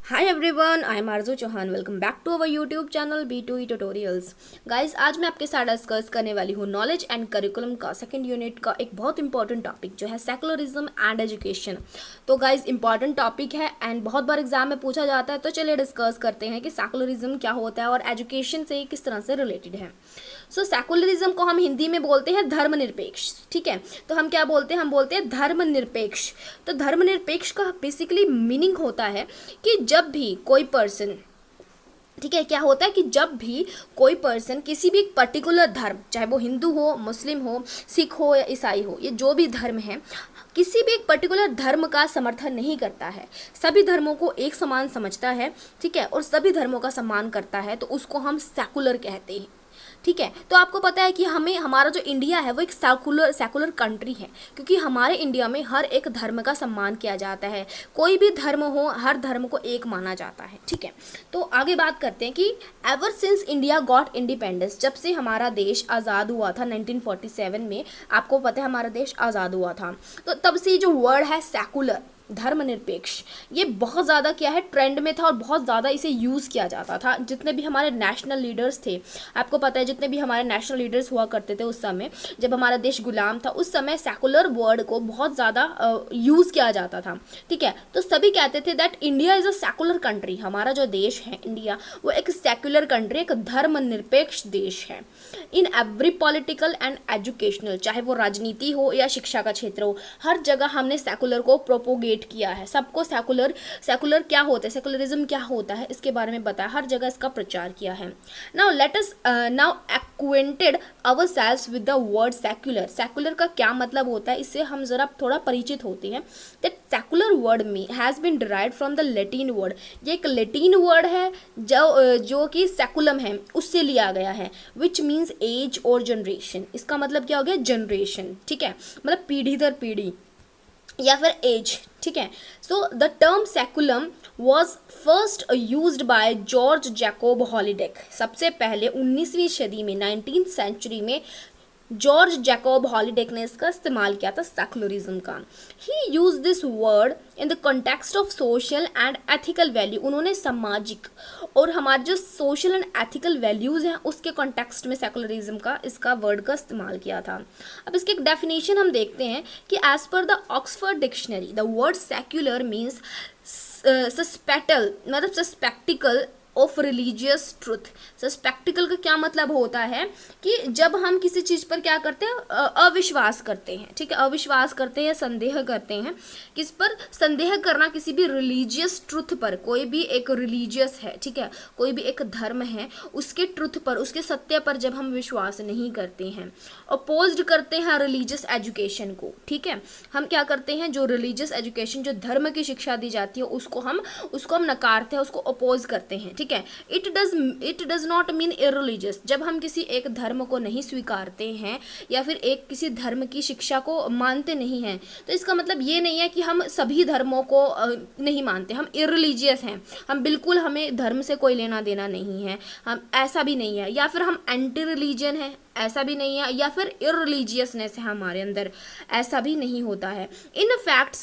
Hi everyone, I am Aarzoo Chauhan. Welcome back to our YouTube channel B2E tutorials. Guys, आज मैं आपके साथ discuss करने वाली हूँ नॉलेज एंड करिकुलम का सेकंड यूनिट का एक बहुत इंपॉर्टेंट टॉपिक जो है सेकुलरिज्म एंड एजुकेशन। तो गाइस, इंपॉर्टेंट टॉपिक है एंड बहुत बार एग्जाम में पूछा जाता है, तो चलिए डिस्कस करते हैं कि सेकुलरिज्म क्या होता है और एजुकेशन से किस तरह से रिलेटेड है। सो सेकुलरिज्म को हम हिंदी में बोलते हैं धर्मनिरपेक्ष। ठीक है, तो हम क्या बोलते हैं? हम बोलते हैं धर्मनिरपेक्ष। तो धर्मनिरपेक्ष का बेसिकली मीनिंग होता है कि जब भी कोई पर्सन, ठीक है, क्या होता है कि जब भी कोई पर्सन किसी भी एक पर्टिकुलर धर्म, चाहे वो हिंदू हो, मुस्लिम हो, सिख हो या ईसाई हो, ये जो भी धर्म है, किसी भी एक पर्टिकुलर धर्म का समर्थन नहीं करता है, सभी धर्मों को एक समान समझता है, ठीक है, और सभी धर्मों का सम्मान करता है, तो उसको हम सेकुलर कहते हैं। ठीक है, तो आपको पता है कि हमारा जो इंडिया है वो एक सेकुलर कंट्री है, क्योंकि हमारे इंडिया में हर एक धर्म का सम्मान किया जाता है। कोई भी धर्म हो, हर धर्म को एक माना जाता है। ठीक है, तो आगे बात करते हैं कि ever since India got independence, जब से हमारा देश आज़ाद हुआ था 1947 में, आपको पता है हमारा देश आज़ाद हुआ था, तो तब से जो वर्ड है सेकुलर, धर्मनिरपेक्ष, ये बहुत ज़्यादा क्या है, ट्रेंड में था और बहुत ज़्यादा इसे यूज़ किया जाता था। जितने भी हमारे नेशनल लीडर्स थे, आपको पता है जितने भी हमारे नेशनल लीडर्स हुआ करते थे उस समय जब हमारा देश गुलाम था, उस समय सेकुलर वर्ड को बहुत ज़्यादा यूज़ किया जाता था। ठीक है, तो सभी कहते थे that India is a secular country, हमारा जो देश है इंडिया वो एक सेकुलर कंट्री, एक धर्मनिरपेक्ष देश है। In every political and educational, चाहे वो राजनीति हो या शिक्षा का क्षेत्र हो, हर जगह हमने सेकुलर को प्रोपोगेट किया है। सबको सेकुलर क्या होता है, सेकुलरिज्म क्या होता है, इसके बारे में बताया, हर जगह इसका प्रचार किया है। Now let us now acquainted ourselves with the word secular. Secular का क्या मतलब होता है, इससे हम जरा थोड़ा परिचित होते हैं। दैट सेकुलर वर्ड में has been derived from the Latin word, ये एक लैटिन वर्ड है जो कि सेकुलम है, उससे लिया गया है, विच मीन्स एज और जनरेशन। इसका मतलब क्या हो गया? जनरेशन। ठीक है, मतलब पीढ़ी दर पीढ़ी या फिर एज। ठीक है, so the term saeculum was first used by George Jacob Holyoake. सबसे पहले 19वीं सदी में, 19th सेंचुरी में जॉर्ज जैकोब हॉलिडेक ने इसका इस्तेमाल किया था, सेकुलरिज्म का। He use this word in the context of social and ethical value. उन्होंने सामाजिक और हमारे जो सोशल एंड एथिकल वैल्यूज़ हैं उसके कॉन्टेक्स्ट में सेकुलरिज्म का, इसका वर्ड का इस्तेमाल किया था। अब इसकी एक डेफिनेशन हम देखते हैं कि as per the Oxford dictionary, the word secular means sceptical, मतलब sceptical of religious truth. Sceptical का क्या मतलब होता है कि जब हम किसी चीज़ पर क्या करते हैं, अविश्वास करते हैं। ठीक है, अविश्वास करते हैं, संदेह करते हैं। किस पर संदेह करना? किसी भी रिलीजियस ट्रुथ पर। कोई भी एक रिलीजियस है, ठीक है, कोई भी एक धर्म है, उसके ट्रुथ पर, उसके सत्य पर जब हम विश्वास नहीं करते हैं, अपोज्ड करते हैं रिलीजियस एजुकेशन को। ठीक है, हम क्या करते हैं, जो रिलीजियस एजुकेशन, जो धर्म की शिक्षा दी जाती है, उसको हम नकारते हैं, उसको अपोज करते हैं। ठीक है, इट डज नॉट मीन इररिलीजियस। जब हम किसी एक धर्म को नहीं स्वीकारते हैं या फिर किसी धर्म की शिक्षा को मानते नहीं हैं, तो इसका मतलब ये नहीं है कि हम सभी धर्मों को नहीं मानते, हम इररिलीजियस हैं, हम बिल्कुल, हमें धर्म से कोई लेना देना नहीं है, हम ऐसा भी नहीं है, या फिर हम एंटी रिलीजन है, ऐसा भी नहीं है, या फिर इररिलीजियसनेस है हमारे अंदर, ऐसा भी नहीं होता है। इन फैक्ट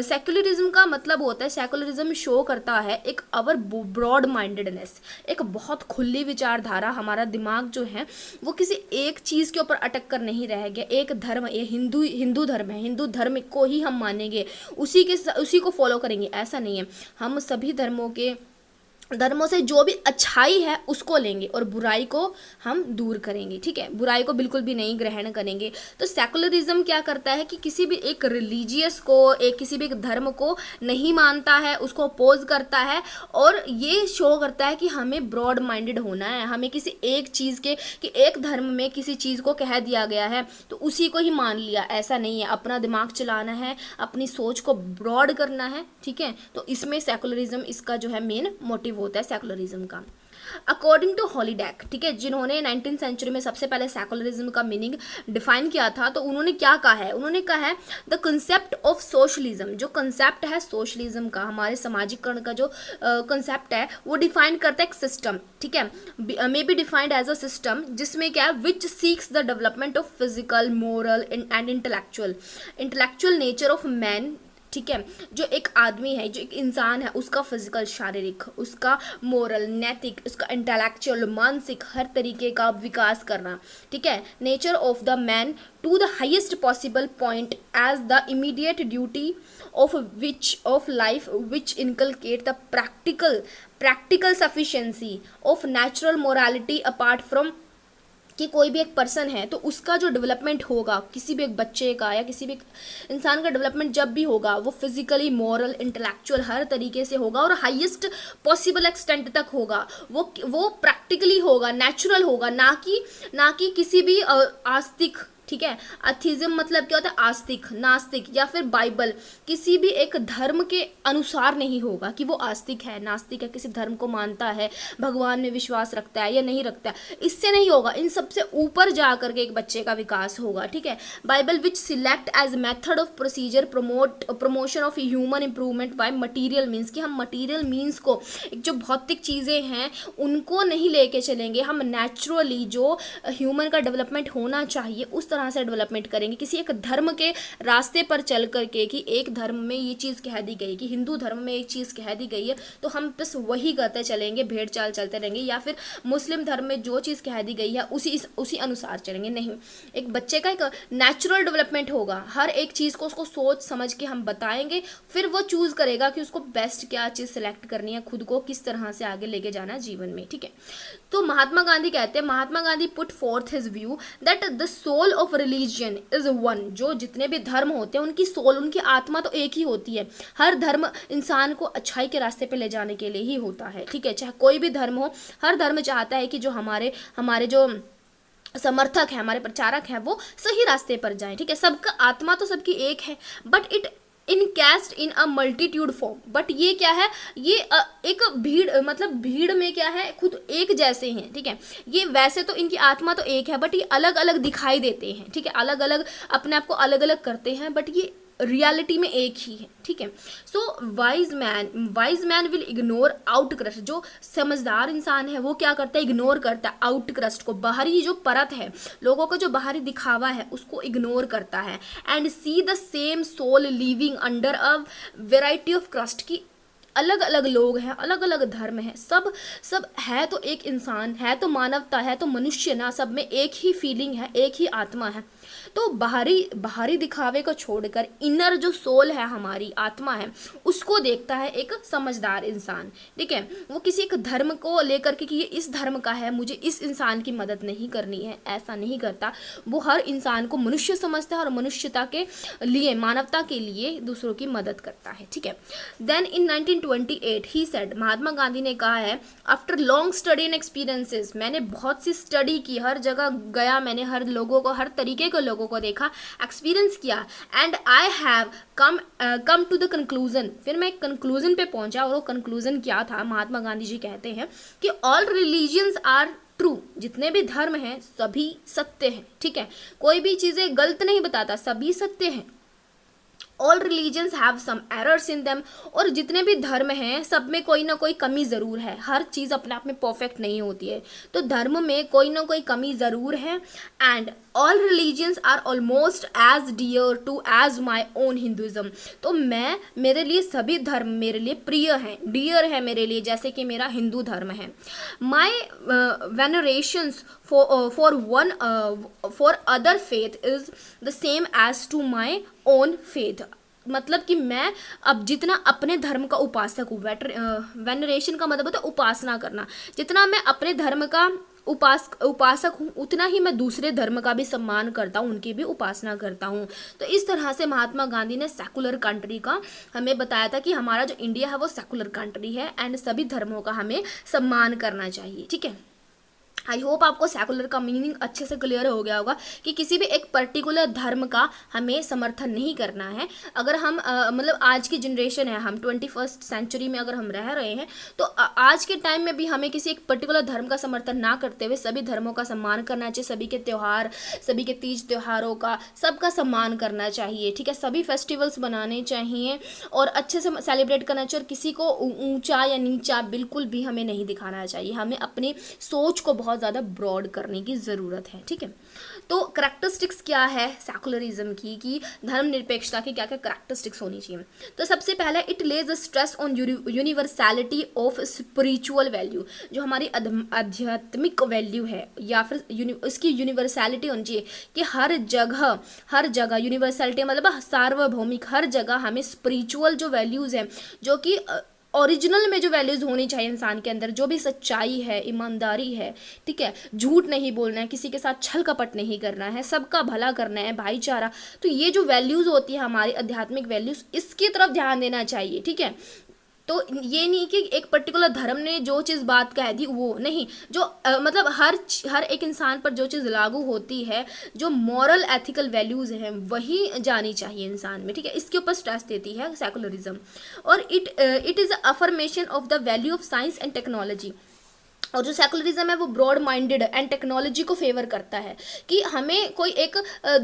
सेकुलरिज्म का मतलब होता है, सेकुलरिज्म शो करता है एक अवर ब्रॉड माइंडेडनेस, एक बहुत खुली विचारधारा। हमारा दिमाग जो है वो किसी एक चीज़ के ऊपर अटक कर नहीं रह गया। एक धर्म, ये हिंदू धर्म है, हिंदू धर्म को ही हम मानेंगे, उसी को फॉलो करेंगे, ऐसा नहीं है। हम सभी धर्मों से जो भी अच्छाई है उसको लेंगे और बुराई को हम दूर करेंगे। ठीक है, बुराई को बिल्कुल भी नहीं ग्रहण करेंगे। तो सेकुलरिज्म क्या करता है कि किसी भी एक रिलीजियस को, किसी भी एक धर्म को नहीं मानता है, उसको अपोज करता है, और ये शो करता है कि हमें ब्रॉड माइंडेड होना है। हमें किसी एक चीज़ के, कि एक धर्म में किसी चीज़ को कह दिया गया है तो उसी को ही मान लिया, ऐसा नहीं है। अपना दिमाग चलाना है, अपनी सोच को ब्रॉड करना है। ठीक है, तो इसमें सेकुलरिज्म, इसका जो है मेन मोटिव होता है सेकुलरिज्म का। अकॉर्डिंग टू हॉलिडेक, ठीक है, जिन्होंने 19th सेंचुरी में सबसे पहले सेकुलरिज्म का मीनिंग डिफाइन किया था, तो उन्होंने क्या कहा है? उन्होंने कहा है द कंसेप्ट ऑफ सोशलिज्म, जो कंसेप्ट है सोशलिज्म का, हमारे समाजीकरण का जो कंसेप्ट है, वो डिफाइन करता है एक सिस्टम। ठीक है, may be defined as a system जिसमें क्या है, which seeks the development of physical, moral and intellectual nature of man ठीक है, जो एक आदमी है, जो एक इंसान है, उसका फिजिकल, शारीरिक, उसका मोरल, नैतिक, उसका इंटेलेक्चुअल, मानसिक, हर तरीके का विकास करना, ठीक है। Nature of the man to the highest possible point as the immediate duty of life which inculcate the practical sufficiency of natural morality apart from कि कोई भी एक पर्सन है तो उसका जो डेवलपमेंट होगा, किसी भी एक बच्चे का या किसी भी एक इंसान का डेवलपमेंट जब भी होगा, वो फिजिकली, मॉरल, इंटेलेक्चुअल हर तरीके से होगा और हाईएस्ट पॉसिबल एक्सटेंट तक होगा। वो प्रैक्टिकली होगा, नेचुरल होगा, ना कि किसी भी आस्तिक, ठीक है। अथिज्म मतलब क्या होता है? आस्तिक, नास्तिक या फिर बाइबल, किसी भी एक धर्म के अनुसार नहीं होगा कि वो आस्तिक है, नास्तिक है, किसी धर्म को मानता है, भगवान में विश्वास रखता है या नहीं रखता है, इससे नहीं होगा। इन सबसे ऊपर जा करके एक बच्चे का विकास होगा, ठीक है। Bible which select as method of procedure promotion of human improvement by material means, कि हम मटीरियल मीन्स को, एक जो भौतिक चीज़ें हैं उनको नहीं लेके चलेंगे, हम नेचुरली जो ह्यूमन का डेवलपमेंट होना चाहिए उस तरह से डेवलपमेंट करेंगे। किसी एक धर्म के रास्ते पर चल करके कि एक धर्म में ये चीज़ कह दी गई, कि हिंदू धर्म में एक चीज़ कह दी गई है तो हम बस वही करते चलेंगे, भेड़ चाल चलते रहेंगे, या फिर मुस्लिम धर्म में जो चीज़ कह दी गई है उसी अनुसार चलेंगे, नहीं। एक बच्चे का एक नेचुरल डेवलपमेंट होगा, हर एक चीज़ को उसको सोच समझ के हम बताएंगे, फिर वो चूज़ करेगा कि उसको बेस्ट क्या चीज़ सेलेक्ट करनी है, खुद को किस तरह से आगे लेके जाना है जीवन में, ठीक है। तो महात्मा गांधी कहते हैं, Mahatma Gandhi put forth his view that the soul of religion is one, जो जितने भी धर्म होते हैं उनकी सोल, उनकी आत्मा तो एक ही होती है। हर धर्म इंसान को अच्छाई के रास्ते पे ले जाने के लिए ही होता है, ठीक है। चाहे कोई भी धर्म हो, हर धर्म चाहता है कि जो हमारे जो समर्थक है, हमारे प्रचारक है, वो सही रास्ते पर जाएं, ठीक है। सबका आत्मा तो सबकी एक है, but it encased in a multitude form, but ये क्या है, ये एक भीड़, मतलब भीड़ में क्या है, खुद एक जैसे हैं, ठीक है। ये वैसे तो इनकी आत्मा तो एक है, बट ये अलग अलग दिखाई देते हैं, ठीक है, अलग अलग अपने आप को अलग अलग करते हैं, बट ये रियलिटी में एक ही है, ठीक है। सो वाइज मैन विल इग्नोर आउटक्रस्ट, जो समझदार इंसान है वो क्या करता है, इग्नोर करता है आउटक्रस्ट को, बाहरी जो परत है, लोगों का जो बाहरी दिखावा है उसको इग्नोर करता है, and see the same soul living under a variety of crust, की अलग अलग लोग हैं, अलग अलग धर्म है, सब है तो एक इंसान है, तो मानवता है, तो मनुष्य ना, सब में एक ही फीलिंग है, एक ही आत्मा है। तो बाहरी दिखावे को छोड़कर इनर जो सोल है, हमारी आत्मा है, उसको देखता है एक समझदार इंसान, ठीक है। वो किसी एक धर्म को लेकर के कि ये इस धर्म का है, मुझे इस इंसान की मदद नहीं करनी है, ऐसा नहीं करता। वो हर इंसान को मनुष्य समझता है और मनुष्यता के लिए, मानवता के लिए दूसरों की मदद करता है, ठीक है। Then in 1928 he said, Mahatma Gandhi ने कहा है, after long study and experiences, मैंने बहुत सी स्टडी की, हर जगह गया, मैंने हर लोगों को, हर तरीके के लोगों को देखा, एक्सपीरियंस किया, and I have come to the conclusion, फिर मैं एक कंक्लूजन पे पहुंचा, और वो कंक्लूजन क्या था, महात्मा गांधी जी कहते हैं कि ऑल रिलीजियंस आर ट्रू, जितने भी धर्म हैं सभी सत्य हैं, ठीक है। कोई भी चीज़ें गलत नहीं बताता, सभी सत्य हैं। All religions have some errors in them, और जितने भी धर्म हैं सब में कोई ना कोई कमी ज़रूर है, हर चीज़ अपने आप में परफेक्ट नहीं होती है, तो धर्म में कोई ना कोई कमी ज़रूर है। And all religions are almost as dear to as my own Hinduism, तो मेरे लिए सभी धर्म मेरे लिए प्रिय हैं, डियर है मेरे लिए, जैसे कि मेरा हिंदू धर्म है। My venerations for other faith is the same as to my own faith, मतलब कि मैं अब जितना अपने धर्म का उपासक हूँ, वेनरेशन का मतलब होता है उपासना करना, जितना मैं अपने धर्म का उपासक हूँ उतना ही मैं दूसरे धर्म का भी सम्मान करता हूँ, उनकी भी उपासना करता हूँ। तो इस तरह से महात्मा गांधी ने सेकुलर कंट्री का हमें बताया था कि हमारा जो इंडिया है वो सेकुलर कंट्री है, एंड सभी धर्मों का हमें सम्मान करना चाहिए, ठीक है। आई होप आपको सेकुलर का मीनिंग अच्छे से क्लियर हो गया होगा कि किसी भी एक पर्टिकुलर धर्म का हमें समर्थन नहीं करना है। अगर हम मतलब आज की जनरेशन है, हम 21st सेंचुरी में अगर हम रह रहे हैं, तो आज के टाइम में भी हमें किसी एक पर्टिकुलर धर्म का समर्थन ना करते हुए सभी धर्मों का सम्मान करना चाहिए, सभी के त्यौहार, सभी के तीज त्योहारों का, सबका सम्मान करना चाहिए, ठीक है। सभी फेस्टिवल्स बनाने चाहिए और अच्छे से सेलिब्रेट करना चाहिए, और किसी को ऊंचा या नीचा बिल्कुल भी हमें नहीं दिखाना चाहिए। हमें अपनी सोच को बहुत बहुत ज़्यादा ब्रॉड करने की ज़रूरत है, ठीक है। तो करैक्टरिस्टिक्स क्या है सेकुलरिज्म की, कि धर्मनिरपेक्षता की क्या क्या करैक्टरिस्टिक्स होनी चाहिए। तो सबसे पहले it Lay's stress on universality of spiritual value, जो हमारी आध्यात्मिक वैल्यू है या फिर इसकी यूनिवर्सैलिटी होनी चाहिए कि हर जगह यूनिवर्सैलिटी मतलब सार्वभौमिक, हर जगह हमें स्पिरिचुअल जो वैल्यूज़ हैं, जो कि ओरिजिनल में जो वैल्यूज़ होनी चाहिए इंसान के अंदर, जो भी सच्चाई है, ईमानदारी है, ठीक है, झूठ नहीं बोलना है, किसी के साथ छल कपट नहीं करना है, सबका भला करना है, भाईचारा, तो ये जो वैल्यूज़ होती है हमारी आध्यात्मिक वैल्यूज़, इसकी तरफ ध्यान देना चाहिए, ठीक है। तो ये नहीं कि एक पर्टिकुलर धर्म ने जो चीज़ बात कह दी वो नहीं, जो मतलब हर एक इंसान पर जो चीज़ लागू होती है, जो मॉरल एथिकल वैल्यूज़ हैं वही जानी चाहिए इंसान में, ठीक है। इसके ऊपर स्ट्रेस देती है सेकुलरिज्म। और it is affirmation of the value of science and technology. और जो सेकुलरिज्म है वो ब्रॉड माइंडेड एंड टेक्नोलॉजी को फेवर करता है, कि हमें कोई एक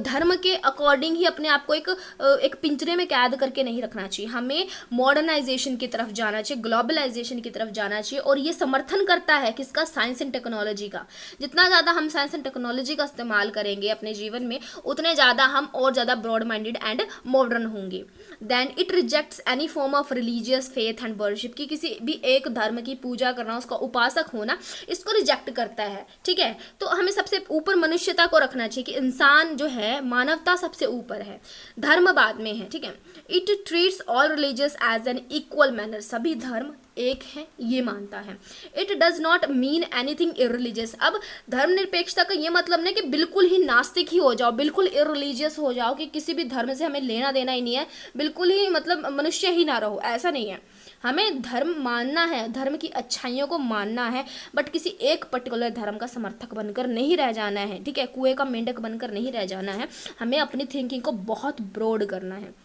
धर्म के अकॉर्डिंग ही अपने आप को एक पिंजरे में कैद करके नहीं रखना चाहिए, हमें मॉडर्नाइजेशन की तरफ जाना चाहिए, ग्लोबलाइजेशन की तरफ जाना चाहिए। और ये समर्थन करता है किसका, साइंस एंड टेक्नोलॉजी का। जितना ज़्यादा हम साइंस एंड टेक्नोलॉजी का इस्तेमाल करेंगे अपने जीवन में, उतने ज़्यादा हम और ज़्यादा ब्रॉड माइंडेड एंड मॉडर्न होंगे। Then it rejects any form of religious faith and worship, कि किसी भी एक धर्म की पूजा करना, उसका उपासक होना, इसको रिजेक्ट करता है, ठीक है। तो हमें सबसे ऊपर मनुष्यता को रखना चाहिए, कि इंसान जो है, मानवता सबसे ऊपर है, धर्म बाद में है, ठीक है। It treats all religious as an equal manner, सभी धर्म एक है ये मानता है। It does not mean anything irreligious. अब धर्मनिरपेक्षता का ये मतलब नहीं कि बिल्कुल ही नास्तिक ही हो जाओ, बिल्कुल इररिलीजियस हो जाओ, कि किसी भी धर्म से हमें लेना देना ही नहीं है, बिल्कुल ही मतलब मनुष्य ही ना रहो, ऐसा नहीं है। हमें धर्म मानना है, धर्म की अच्छाइयों को मानना है, बट किसी एक पर्टिकुलर धर्म का समर्थक बनकर नहीं रह जाना है, ठीक है, कुएं का मेंढक बनकर नहीं रह जाना है, हमें अपनी थिंकिंग को बहुत ब्रॉड करना है।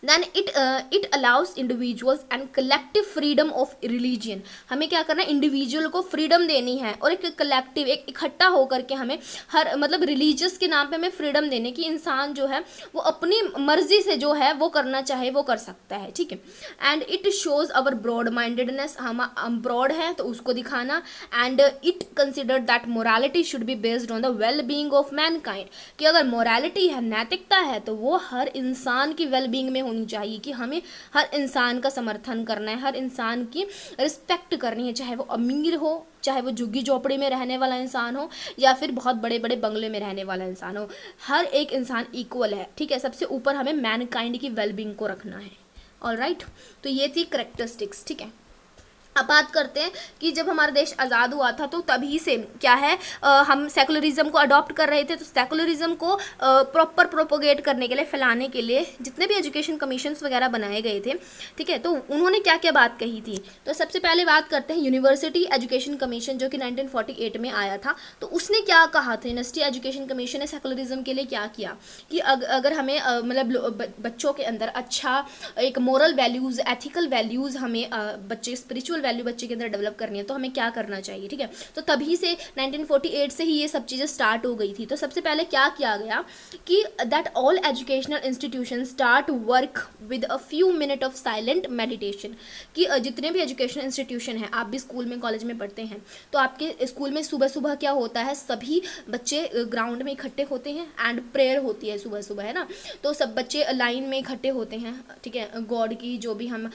Then it allows individuals and collective freedom of religion। हमें क्या करना है, इंडिविजुअल को फ्रीडम देनी है, और एक कलेक्टिव, एक इकट्ठा होकर के हमें हर मतलब रिलीजियस के नाम पे हमें फ्रीडम देने की, इंसान जो है वो अपनी मर्जी से जो है वो करना चाहे वो कर सकता है, ठीक है। And it shows our broad mindedness, हम ब्रॉड है तो उसको दिखाना। And it consider that morality should be based on the well being of mankind, कि अगर मोरालिटी है, नैतिकता है, तो वो हर इंसान की वेल बीइंग में होनी चाहिए, कि हमें हर इंसान का समर्थन करना है, हर इंसान की रिस्पेक्ट करनी है, चाहे वो अमीर हो, चाहे वो झुग्गी झोपड़ी में रहने वाला इंसान हो, या फिर बहुत बड़े बड़े बंगले में रहने वाला इंसान हो, हर एक इंसान इक्वल है, ठीक है। सबसे ऊपर हमें मैनकाइंड की वेलबींग को रखना है। ऑलराइट, तो ये थी करैक्टरिस्टिक्स, ठीक है। अब बात करते हैं कि जब हमारा देश आज़ाद हुआ था तो तभी से क्या है, हम सेकुलरिज्म को अडॉप्ट कर रहे थे। तो सेकुलरिज्म को प्रॉपर प्रोपोगेट करने के लिए, फैलाने के लिए जितने भी एजुकेशन कमीशंस वगैरह बनाए गए थे, ठीक है, तो उन्होंने क्या क्या बात कही थी। तो सबसे पहले बात करते हैं यूनिवर्सिटी एजुकेशन कमीशन, जो कि 1948 में आया था। तो उसने क्या कहा था, यूनिवर्सिटी एजुकेशन कमीशन ने सेकुलरिज्म के लिए क्या किया, कि अगर हमें मतलब बच्चों के अंदर अच्छा एक मोरल वैल्यूज़, एथिकल वैल्यूज़ हमें बच्चे स्पिरिचुअल वैल्यू बच्चे के अंदर डेवलप करनी है, तो हमें क्या करना चाहिए, ठीक है। तो तभी से 1948 से ही ये सब चीज़ें स्टार्ट हो गई थी। तो सबसे पहले क्या किया गया कि that all educational institution start work with a few minute of silent meditation, कि जितने भी एजुकेशनल इंस्टीट्यूशन हैं, आप भी स्कूल में कॉलेज में पढ़ते हैं, तो आपके स्कूल में सुबह सुबह क्या होता है, सभी बच्चे ग्राउंड में इकट्ठे होते हैं एंड प्रेयर होती है सुबह सुबह, है ना। तो सब बच्चे लाइन में इकट्ठे होते हैं, ठीक है, गॉड की जो भी हम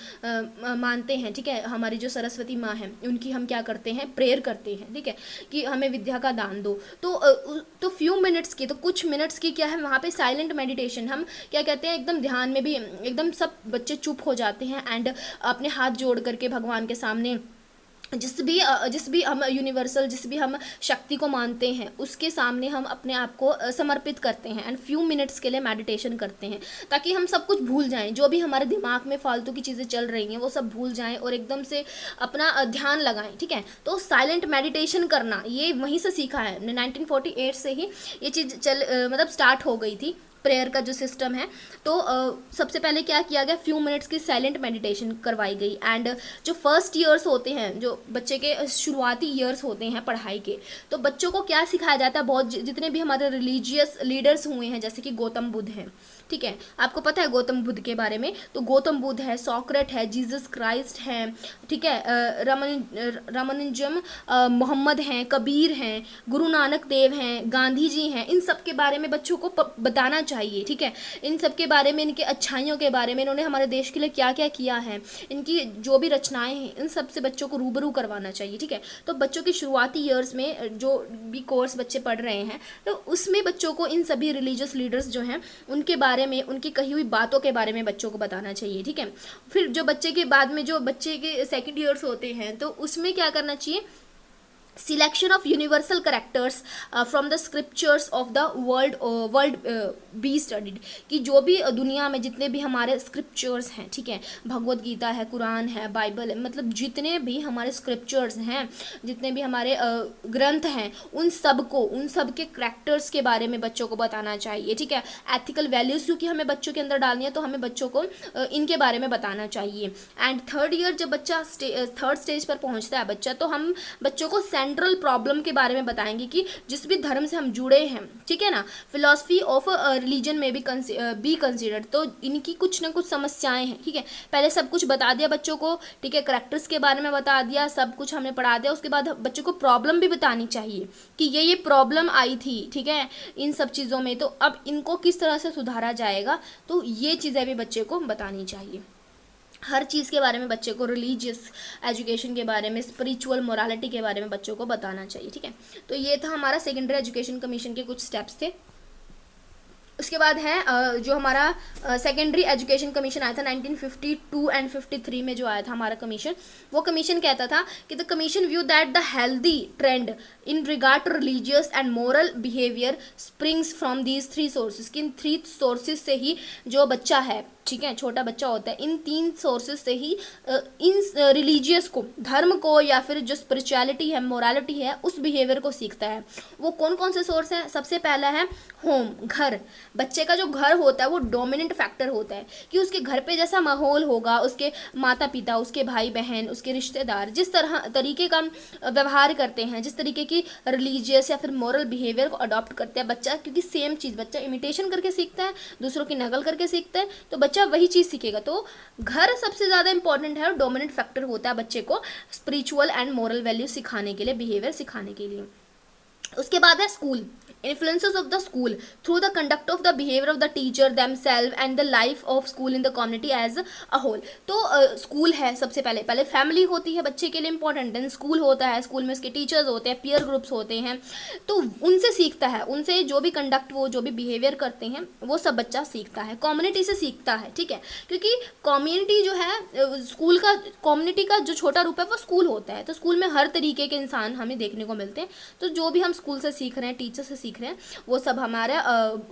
मानते हैं, ठीक है, हमारी जो सरस्वती माँ हैं उनकी हम क्या करते हैं, प्रेयर करते हैं, ठीक है, कि हमें विद्या का दान दो। तो फ्यू मिनट्स की, तो कुछ मिनट्स की क्या है वहाँ पे साइलेंट मेडिटेशन, हम क्या कहते हैं, एकदम ध्यान में भी एकदम सब बच्चे चुप हो जाते हैं एंड अपने हाथ जोड़ करके भगवान के सामने जिस भी हम यूनिवर्सल, जिस भी हम शक्ति को मानते हैं, उसके सामने हम अपने आप को समर्पित करते हैं एंड फ्यू मिनट्स के लिए मेडिटेशन करते हैं, ताकि हम सब कुछ भूल जाएं, जो भी हमारे दिमाग में फालतू की चीज़ें चल रही हैं वो सब भूल जाएं और एकदम से अपना ध्यान लगाएं, ठीक है। तो साइलेंट मेडिटेशन करना ये वहीं से सीखा है, 1948 से ही ये चीज़ मतलब स्टार्ट हो गई थी, प्रेयर का जो सिस्टम है। तो सबसे पहले क्या किया गया, फ्यू मिनट्स की साइलेंट मेडिटेशन करवाई गई। एंड जो फर्स्ट ईयर्स होते हैं, जो बच्चे के शुरुआती ईयर्स होते हैं पढ़ाई के, तो बच्चों को क्या सिखाया जाता है, बहुत जितने भी हमारे रिलीजियस लीडर्स हुए हैं, जैसे कि गौतम बुद्ध हैं, ठीक है। आपको पता है गौतम बुद्ध के बारे में, तो गौतम बुद्ध है, सॉक्रेट है, जीसस क्राइस्ट है, ठीक है, रामानुजम मोहम्मद हैं, कबीर हैं, गुरु नानक देव हैं, गांधी जी हैं, इन सब के बारे में बच्चों को बताना चाहिए, ठीक है। इन सब के बारे में, इनके अच्छाइयों के बारे में, इन्होंने हमारे देश के लिए क्या क्या किया है, इनकी जो भी रचनाएं हैं, इन सब से बच्चों को रूबरू करवाना चाहिए, ठीक है। तो बच्चों की शुरुआती ईयर्स में जो भी कोर्स बच्चे पढ़ रहे हैं, तो उसमें बच्चों को इन सभी रिलीजियस लीडर्स जो हैं उनके बारे में, उनकी कही हुई बातों के बारे में बच्चों को बताना चाहिए, ठीक है। फिर जो बच्चे के बाद में जो बच्चे के सेकेंड ईयर्स होते हैं, तो उसमें क्या करना चाहिए, selection of universal characters from the scriptures of the world be studied, कि जो भी दुनिया में जितने भी हमारे स्क्रिप्चर्स हैं, ठीक है, भगवत गीता है, कुरान है, बाइबल है, मतलब जितने भी हमारे स्क्रिप्चर्स हैं, जितने भी हमारे ग्रंथ हैं, उन सब के करेक्टर्स के बारे में बच्चों को बताना चाहिए, ठीक है। एथिकल वैल्यूज़ क्योंकि हमें बच्चों के अंदर डालनी है, तो हमें बच्चों को इनके बारे में बताना चाहिए। एंड थर्ड ईयर जब बच्चा थर्ड स्टेज पर पहुंचता है बच्चा, तो हम बच्चों को सेंट्रल प्रॉब्लम के बारे में बताएंगे कि जिस भी धर्म से हम जुड़े हैं, ठीक है ना, फिलॉसफी ऑफ रिलीजन में भी कंसीडर्ड, तो इनकी कुछ ना कुछ समस्याएं हैं, ठीक है। पहले सब कुछ बता दिया बच्चों को, ठीक है, करेक्टर्स के बारे में बता दिया, सब कुछ हमने पढ़ा दिया। उसके बाद बच्चों को प्रॉब्लम भी बतानी चाहिए कि ये प्रॉब्लम आई थी, ठीक है, इन सब चीज़ों में, तो अब इनको किस तरह से सुधारा जाएगा, तो ये चीज़ें भी बच्चे को बतानी चाहिए। हर चीज़ के बारे में बच्चे को, रिलीजियस एजुकेशन के बारे में, स्पिरिचुअल मोरालिटी के बारे में बच्चों को बताना चाहिए, ठीक है। तो ये था हमारा सेकेंडरी एजुकेशन कमीशन के कुछ स्टेप्स थे। उसके बाद है जो हमारा सेकेंडरी एजुकेशन कमीशन आया था 1952 एंड 53 में जो आया था हमारा कमीशन, वो कमीशन कहता था कि the commission view that the healthy trend in regard to religious and moral behaviour springs from these three sources, कि इन थ्री सोर्सेज से ही जो बच्चा है, ठीक है, छोटा बच्चा होता है, इन तीन सोर्सेज से ही इन रिलीजियस को, धर्म को, या फिर जो स्पिरिचुअलिटी है, मोरालिटी है, उस बिहेवियर को सीखता है। वो कौन कौन से सोर्स हैं? सबसे पहला है होम, घर। बच्चे का जो घर होता है वो डोमिनेंट फैक्टर होता है, कि उसके घर पे जैसा माहौल होगा, उसके माता पिता, उसके भाई बहन, उसके रिश्तेदार जिस तरीके का व्यवहार करते हैं, जिस तरीके की रिलीजियस या फिर मोरल बिहेवियर को अडॉप्ट करते हैं बच्चा, क्योंकि सेम चीज़ बच्चा इमिटेशन करके सीखता है, दूसरों की नकल करके सीखता है, तो बच्चा वही चीज़ सीखेगा। तो घर सबसे ज़्यादा इंपॉर्टेंट है और डोमिनेंट फैक्टर होता है बच्चे को स्पिरिचुअल एंड मोरल वैल्यू सिखाने के लिए, बिहेवियर सिखाने के लिए। उसके बाद है school, influences of the school through the conduct of the behavior of the teacher themselves and the life of school in the community as a whole। तो स्कूल है सबसे पहले फैमिली होती है बच्चे के लिए इंपॉर्टेंट, देन स्कूल होता है, स्कूल में उसके टीचर्स होते हैं, पीयर ग्रुप्स होते हैं, तो उनसे सीखता है, उनसे जो भी कंडक्ट, वो जो भी बिहेवियर करते हैं, वो सब बच्चा सीखता है, कम्युनिटी से सीखता है, ठीक है, क्योंकि कम्युनिटी जो है, स्कूल का, कम्युनिटी का जो छोटा रूप है वो स्कूल होता है। तो स्कूल में हर तरीके के इंसान हमें देखने को मिलते हैं, तो जो भी हम स्कूल से सीख रहे हैं, टीचर से सीख रहे हैं, वो सब हमारा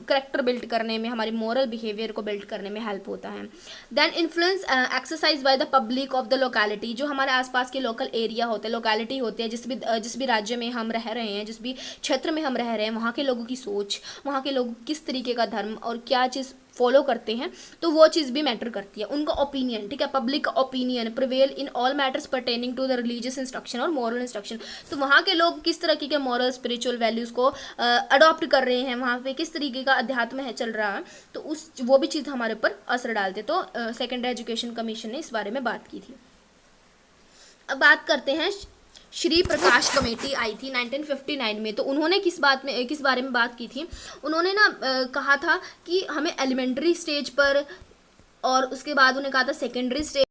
करेक्टर बिल्ड करने में, हमारी मोरल बिहेवियर को बिल्ड करने में हेल्प होता है। Then influence exercise by the public of the locality, जो हमारे आसपास के लोकल एरिया होते हैं, लोकेलिटी होती है, जिस भी राज्य में हम रह रहे हैं, जिस भी क्षेत्र में हम रह रहे हैं, वहाँ के लोगों की सोच, वहाँ के लोग किस तरीके का धर्म और क्या चीज़ फॉलो करते हैं, तो वो चीज़ भी मैटर करती है। उनका ओपिनियन, ठीक है, public opinion prevail in all matters pertaining to the religious instruction और मॉरल इंस्ट्रक्शन। तो वहाँ के लोग किस तरीके के मॉरल स्पिरिचुअल वैल्यूज़ को अडॉप्ट कर रहे हैं, वहाँ पे किस तरीके का अध्यात्म है चल रहा है, तो वो भी चीज़ हमारे ऊपर असर डालते। तो सेकेंडरी एजुकेशन कमीशन ने इस बारे में बात की थी। अब बात करते हैं, श्री प्रकाश कमेटी आई थी 1959 में, तो उन्होंने किस बारे में बात की थी? उन्होंने ना कहा था कि हमें एलिमेंट्री स्टेज पर, और उसके बाद उन्होंने कहा था सेकेंडरी स्टेज।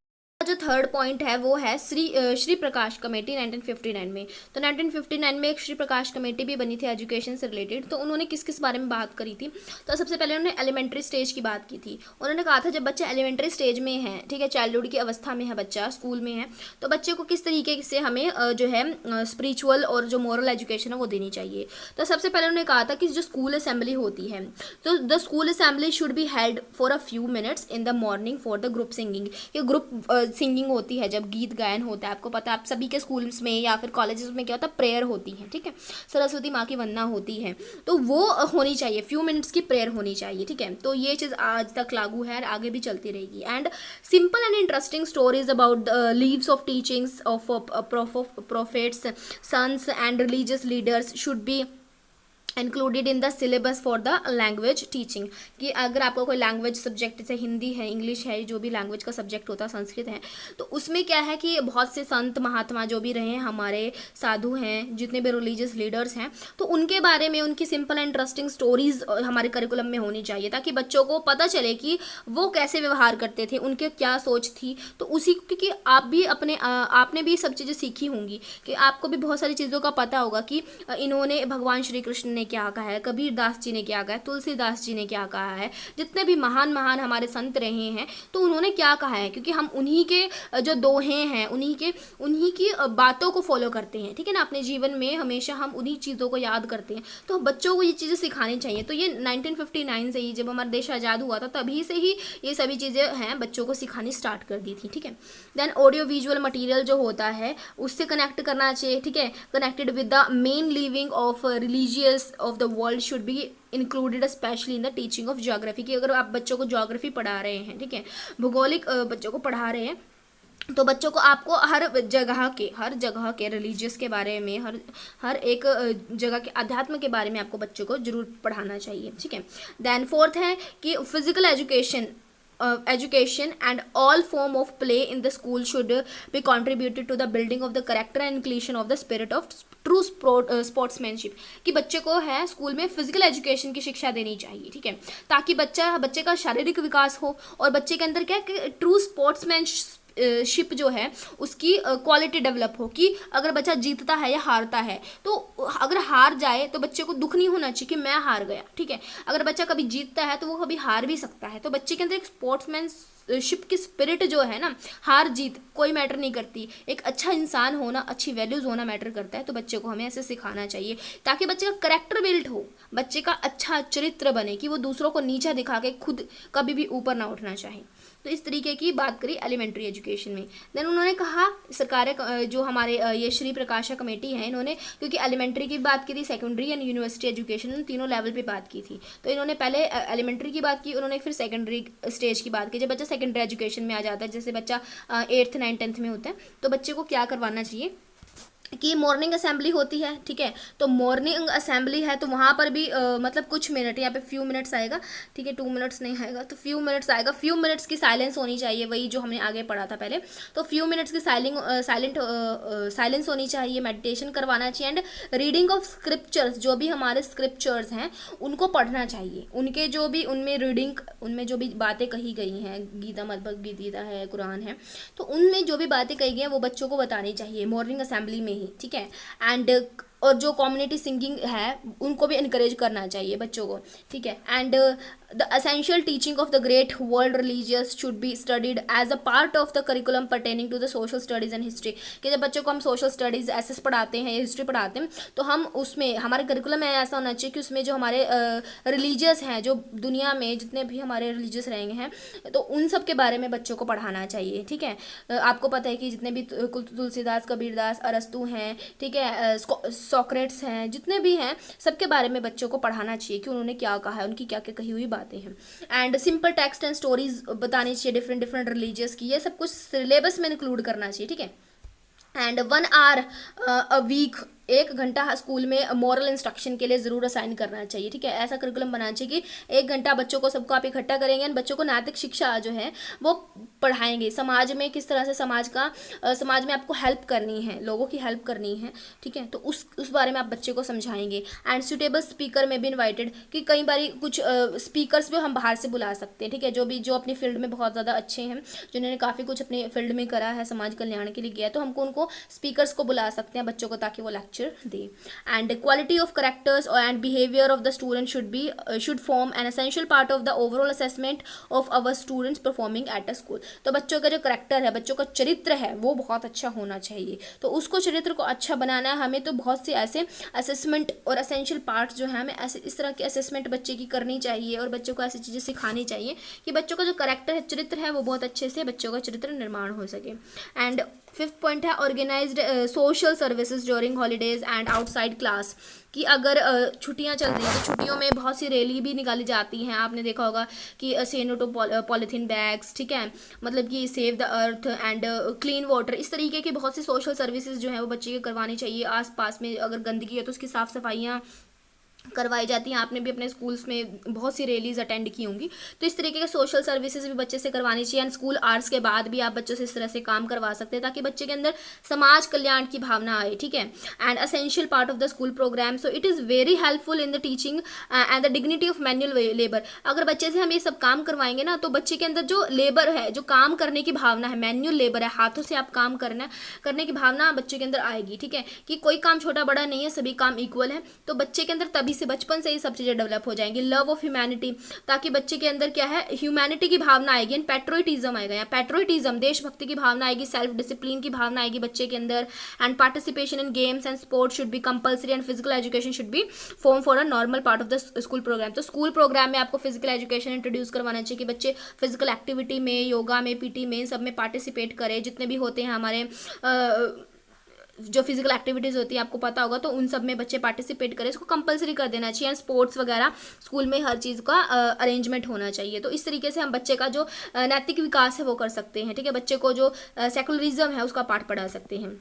जो थर्ड पॉइंट है वो है श्री प्रकाश कमेटी 1959 में। तो 1959 में एक श्री प्रकाश कमेटी भी बनी थी एजुकेशन से रिलेटेड। तो उन्होंने किस बारे में बात करी थी? तो सबसे पहले उन्होंने एलिमेंट्री स्टेज की बात की थी। उन्होंने कहा था जब बच्चा एलिमेंट्री स्टेज में है, ठीक है, चाइल्डहुड की अवस्था में है बच्चा, स्कूल में है, तो बच्चे को किस तरीके से हमें जो है स्पिरिचुअल और जो मॉरल एजुकेशन है वो देनी चाहिए। तो सबसे पहले उन्होंने कहा था कि जो स्कूल असेंबली होती है, तो the school assembly should be held for a few minutes in the morning for the group singing. ये ग्रुप सिंगिंग होती है, जब गीत गायन होता है, आपको पता है आप सभी के स्कूल्स में या फिर कॉलेजेस में क्या होता है, प्रेयर होती है, ठीक है, सरस्वती माँ की वंदना होती है, तो वो होनी चाहिए, फ्यू मिनट्स की प्रेयर होनी चाहिए, ठीक है। तो ये चीज़ आज तक लागू है और आगे भी चलती रहेगी। And simple and interesting stories about lives of teachings of prophets, sons and religious leaders should be included in the syllabus for the language teaching, कि अगर आपको कोई लैंग्वेज सब्जेक्ट जैसे हिंदी है, इंग्लिश है, जो भी लैंग्वेज का सब्जेक्ट होता है, संस्कृत है, तो उसमें क्या है कि बहुत से संत महात्मा जो भी रहे हैं, हमारे साधु हैं, जितने भी रिलीजियस लीडर्स हैं, तो उनके बारे में उनकी सिंपल एंड इंटरेस्टिंग स्टोरीज हमारे करिकुलम में होनी चाहिए, ताकि बच्चों को पता चले कि वो कैसे व्यवहार करते थे, उनके क्या सोच थी। तो उसी, क्योंकि आप भी आपने भी सब चीज़ें सीखी होंगी, कि आपको भी बहुत सारी चीज़ों का पता होगा कि इन्होंने, भगवान श्री कृष्ण ने क्या कहा है, कबीर दास जी ने क्या कहा है, तुलसीदास जी ने क्या कहा है, जितने भी महान महान हमारे संत रहे हैं, तो उन्होंने क्या कहा है, क्योंकि हम उन्हीं के जो दोहे हैं, उन्हीं की बातों को फॉलो करते हैं, ठीक है ना। अपने जीवन में हमेशा हम उन्हीं चीज़ों को याद करते हैं, तो बच्चों को ये चीज़ें सिखानी चाहिए। तो ये 1959 से ही, जब हमारा देश आज़ाद हुआ था, तभी से ही ये सभी चीज़ें हैं, बच्चों को सिखानी स्टार्ट कर दी थी, ठीक है। देन ऑडियो विजुअल मटीरियल जो होता है, उससे कनेक्ट करना चाहिए, ठीक है। Connected with the main living of religious of the world should be included specially in the teaching of geography, कि अगर आप बच्चों को ज्योग्राफी पढ़ा रहे हैं, ठीक है, भूगोलिक बच्चों को पढ़ा रहे हैं, तो बच्चों को आपको हर जगह के रिलीजियस के बारे में, हर एक जगह के अध्यात्म के बारे में आपको बच्चों को जरूर पढ़ाना चाहिए, ठीक है। देन फोर्थ है कि physical education and all form of play in the school should be contributed to the building of the character and inclusion of the spirit of true sportsmanship, कि बच्चे को है स्कूल में फिजिकल एजुकेशन की शिक्षा देनी चाहिए, ठीक है, ताकि बच्चे का शारीरिक विकास हो, और बच्चे के अंदर क्या है कि ट्रू स्पोर्ट्समैनशिप जो है उसकी क्वालिटी डेवलप हो, कि अगर बच्चा जीतता है या हारता है, तो अगर हार जाए तो बच्चे को दुख नहीं होना चाहिए कि मैं हार गया, ठीक है। अगर बच्चा कभी जीतता है तो वो कभी हार भी सकता है, तो बच्चे के अंदर एक स्पोर्ट्समैनशिप की स्पिरिट जो है ना, हार जीत कोई मैटर नहीं करती, एक अच्छा इंसान होना, अच्छी वैल्यूज होना मैटर करता है। तो बच्चे को हमें ऐसे सिखाना चाहिए, ताकि बच्चे का करेक्टर बिल्ड हो, बच्चे का अच्छा चरित्र बने, कि वो दूसरों को नीचा दिखा के खुद कभी भी ऊपर ना उठना चाहे। तो इस तरीके की बात करी एलिमेंट्री एजुकेशन में। देन उन्होंने कहा, सरकार जो हमारे ये श्री प्रकाशा कमेटी है, इन्होंने क्योंकि एलिमेंट्री की बात की थी, सेकेंडरी एंड यूनिवर्सिटी एजुकेशन तीनों लेवल पे बात की थी, तो इन्होंने पहले एलिमेंट्री की बात की, उन्होंने फिर सेकेंडरी स्टेज की बात की। जब बच्चा सेकेंडरी एजुकेशन में आ जाता है, जैसे बच्चा 8th 9th 10th में होता है, तो बच्चे को क्या करवाना चाहिए कि मॉर्निंग असेंबली होती है, ठीक है। तो मॉर्निंग असेंबली है, तो वहाँ पर भी मतलब कुछ मिनट, यहाँ पे फ्यू मिनट्स आएगा, ठीक है, 2 मिनट्स नहीं आएगा, तो फ्यू मिनट्स आएगा, फ्यू मिनट्स की साइलेंस होनी चाहिए, वही जो हमने आगे पढ़ा था पहले। तो फ्यू मिनट्स की साइलेंस होनी चाहिए, मेडिटेशन करवाना चाहिए, एंड रीडिंग ऑफ स्क्रिप्चर्स, जो भी हमारे स्क्रिप्चर्स हैं उनको पढ़ना चाहिए, उनके जो भी उनमें रीडिंग, उनमें जो भी बातें कही गई हैं, गीता, भगवद गीता है, कुरान है, तो उनमें जो भी बातें कही गई हैं वो बच्चों को बतानी चाहिए मॉर्निंग असेंबली में ही, ठीक है। एंड और जो कम्युनिटी सिंगिंग है उनको भी इनकरेज करना चाहिए बच्चों को, ठीक है। And the essential teaching of the great world religious should be studied as a part of the curriculum pertaining to the social studies and history, कि जब बच्चों को हम सोशल स्टडीज़ एसएस पढ़ाते हैं या हिस्ट्री पढ़ाते हैं, तो हम उसमें, हमारे करिकुलम में ऐसा होना चाहिए कि उसमें जो हमारे रिलीजियस हैं, जो दुनिया में जितने भी हमारे रिलीजियस रहेंगे हैं, तो उन सब के बारे में बच्चों को पढ़ाना चाहिए, ठीक है। आपको पता है कि जितने भी तुलसीदास, कबीरदास, अरस्तु हैं, ठीक है, सोक्रेट्स हैं, जितने भी हैं, सबके बारे में बच्चों को पढ़ाना चाहिए कि उन्होंने क्या कहा है, उनकी क्या क्या कही हुई बातें हैं। And simple text and stories बतानी चाहिए डिफरेंट रिलीजियस की, ये सब कुछ सिलेबस में इंक्लूड करना चाहिए, ठीक है। एंड 1 आवर अ वीक, 1 घंटा स्कूल में मॉरल इंस्ट्रक्शन के लिए ज़रूर असाइन करना चाहिए, ठीक है। ऐसा करिकुलम बनाना चाहिए कि 1 घंटा बच्चों को, सबको आप इकट्ठा करेंगे, बच्चों को नैतिक शिक्षा जो है वो पढ़ाएंगे, समाज में किस तरह से समाज में आपको हेल्प करनी है, लोगों की हेल्प करनी है, ठीक है। तो उस बारे में आप बच्चे को समझाएंगे। एंड सुटेबल स्पीकर में भी इन्वाइटेड, कि कई बार कुछ स्पीकर्स भी हम बाहर से बुला सकते हैं, ठीक है, जो अपनी फील्ड में बहुत ज़्यादा अच्छे हैं, जिन्होंने काफ़ी कुछ अपने फील्ड में करा है, समाज कल्याण के लिए किया है, तो हमको उनको स्पीकर्स को बुला सकते हैं बच्चों को, ताकि वो lecture they. And quality of characters and behaviour of the student should form an essential part of the overall assessment of our students performing at a school. तो बच्चों का जो करेक्टर है, बच्चों का चरित्र है, वो बहुत अच्छा होना चाहिए। तो उसको चरित्र को अच्छा बनाना है हमें, तो बहुत से ऐसे असेसमेंट और एसेंशियल पार्ट्स जो है हमें ऐसे इस तरह की असेसमेंट बच्चे की करनी चाहिए, और बच्चों को ऐसी चीज़ें सिखानी चाहिए कि बच्चों का जो करेक्टर है, चरित्र है, वो बहुत अच्छे से बच्चों का चरित्र निर्माण हो सके। एंड 5th पॉइंट है organised social services during holidays and outside class, कि अगर छुट्टियां चल रही हैं तो छुट्टियों में बहुत सी रैली भी निकाली जाती हैं, आपने देखा होगा कि से नो टू पॉलीथीन बैग्स, ठीक है, मतलब कि save the earth and clean water, इस तरीके की बहुत सी सोशल सर्विसेज जो है वो बच्चे को करवानी चाहिए। आसपास में अगर गंदगी है तो उसकी साफ़ सफाइयाँ करवाई जाती हैं। आपने भी अपने स्कूल्स में बहुत सी रैलीज अटेंड की होंगी। तो इस तरीके के सोशल सर्विसेज भी बच्चे से करवानी चाहिए, एंड स्कूल आवर्स के बाद भी आप बच्चों से इस तरह से काम करवा सकते हैं ताकि बच्चे के अंदर समाज कल्याण की भावना आए, ठीक है। And essential part of the school programme, so it is very helpful in the teaching and the dignity of manual labour. अगर बच्चे से हम ये सब काम करवाएंगे ना, तो बच्चे के अंदर जो लेबर है, जो काम करने की भावना है, मैनुअल लेबर है, हाथों से आप काम करने की भावना बच्चे के अंदर आएगी, ठीक है, कि कोई काम छोटा बड़ा नहीं है, सभी काम इक्वल है। तो बच्चे के अंदर तभी से बचपन से ही सब चीज़ें डेवलप हो जाएंगी। लव ऑफ ह्यूमैनिटी, ताकि बच्चे के अंदर क्या है, ह्यूमैनिटी की भावना आएगी, एंड पैट्रियोटिज्म आएगा, या पैट्रियोटिज्म देशभक्ति की भावना आएगी, सेल्फ डिसिप्लिन की भावना आएगी बच्चे के अंदर। And participation in games and sports should be compulsory, and physical education should be form for a normal part of the school programme. तो स्कूल प्रोग्राम में आपको फिजिकल एजुकेशन इंट्रोड्यूस करवाना चाहिए कि बच्चे फिजिकल एक्टिविटी में, योगा में, पीटी में, सब में पार्टिसिपेट करें। जितने भी होते हैं हमारे जो फिजिकल एक्टिविटीज़ होती है, आपको पता होगा, तो उन सब में बच्चे पार्टिसिपेट करें, इसको कंपलसरी कर देना चाहिए। स्पोर्ट्स वगैरह स्कूल में हर चीज़ का अरेंजमेंट होना चाहिए। तो इस तरीके से हम बच्चे का जो नैतिक विकास है वो कर सकते हैं, ठीक है। बच्चे को जो सेकुलरिज्म है उसका पाठ पढ़ा सकते हैं।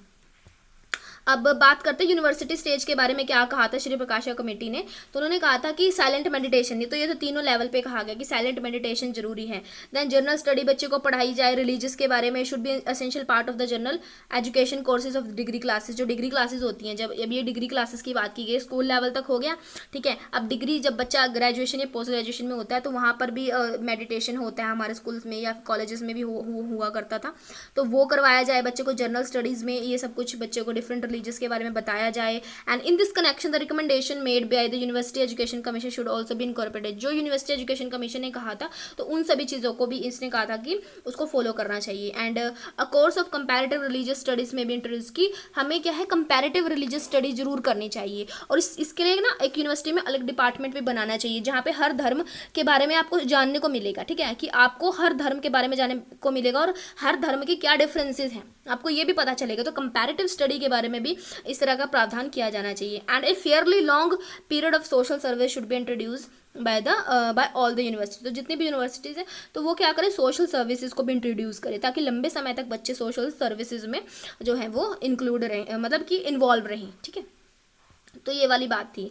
अब बात करते हैं यूनिवर्सिटी स्टेज के बारे में। क्या कहा था श्री प्रकाशा कमेटी ने, तो उन्होंने कहा था कि साइलेंट मेडिटेशन, नहीं तो ये तो तीनों लेवल पे कहा गया कि साइलेंट मेडिटेशन जरूरी है। देन जनरल स्टडी बच्चे को पढ़ाई जाए रिलीजियस के बारे में, should be essential part of the general education courses of degree classes. जो डिग्री क्लासेस होती हैं, जब ये डिग्री क्लासेस की बात की गई, स्कूल लेवल तक हो गया, ठीक है। अब डिग्री जब बच्चा ग्रेजुएशन या पोस्ट ग्रेजुएशन में होता है, तो वहाँ पर भी मेडिटेशन होता है, हमारे स्कूल्स में या कॉलेजेस में भी हुआ करता था, तो वो करवाया जाए बच्चे को। जनरल स्टडीज़ में ये सब कुछ बच्चे को डिफरेंट रिलीजियस के बारे में बताया जाए। And in this connection the recommendation made by the university education commission should also be incorporated. जो यूनिवर्सिटी एजुकेशन कमीशन ने कहा था, तो उन सभी चीज़ों को भी इसने कहा था कि उसको फॉलो करना चाहिए। And a course of comparative religious studies में भी इंट्रोड्यूस की। हमें क्या है, कंपैरेटिव रिलीजियस स्टडी जरूर करनी चाहिए, और इसके लिए ना एक यूनिवर्सिटी में अलग डिपार्टमेंट भी बनाना चाहिए, जहाँ पे हर धर्म के बारे में आपको जानने को मिलेगा, ठीक है, कि आपको हर धर्म के बारे में जानने को मिलेगा और हर धर्म के क्या डिफरेंसेस हैं आपको ये भी पता चलेगा। तो कंपैरेटिव स्टडी के बारे में भी इस तरह का प्रावधान किया जाना चाहिए। And A Fairlie long period of social service should be introduce by all the university. तो जितनी भी यूनिवर्सिटीज़ हैं, तो वो क्या करें, सोशल सर्विसेज को भी इंट्रोड्यूस करें, ताकि लंबे समय तक बच्चे सोशल सर्विसेज में जो है वो इंक्लूड रहें, मतलब कि इन्वॉल्व रहें, ठीक है। तो ये वाली बात थी।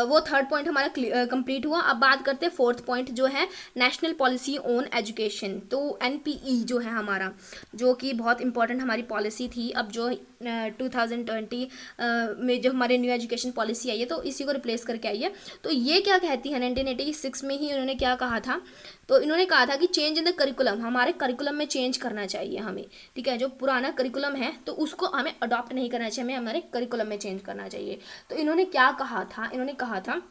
वो थर्ड पॉइंट हमारा कंप्लीट हुआ। अब बात करते हैं फोर्थ पॉइंट, जो है नेशनल पॉलिसी ऑन एजुकेशन। तो एनपीई जो है हमारा, जो कि बहुत इंपॉर्टेंट हमारी पॉलिसी थी, अब जो 2020 में जो हमारे न्यू एजुकेशन पॉलिसी आई है, तो इसी को रिप्लेस करके आई है। तो ये क्या कहती है, 1986 में ही इन्होंने क्या कहा था, तो इन्होंने कहा था कि चेंज इन द करिकुलम, हमारे करिकुलम में चेंज करना चाहिए हमें, ठीक है। जो पुराना करिकुलम है तो उसको हमें अडॉप्ट नहीं करना चाहिए, हमें हमारे करिकुलम में चेंज करना चाहिए। तो इन्होंने क्या कहा था, इन्होंने कहा था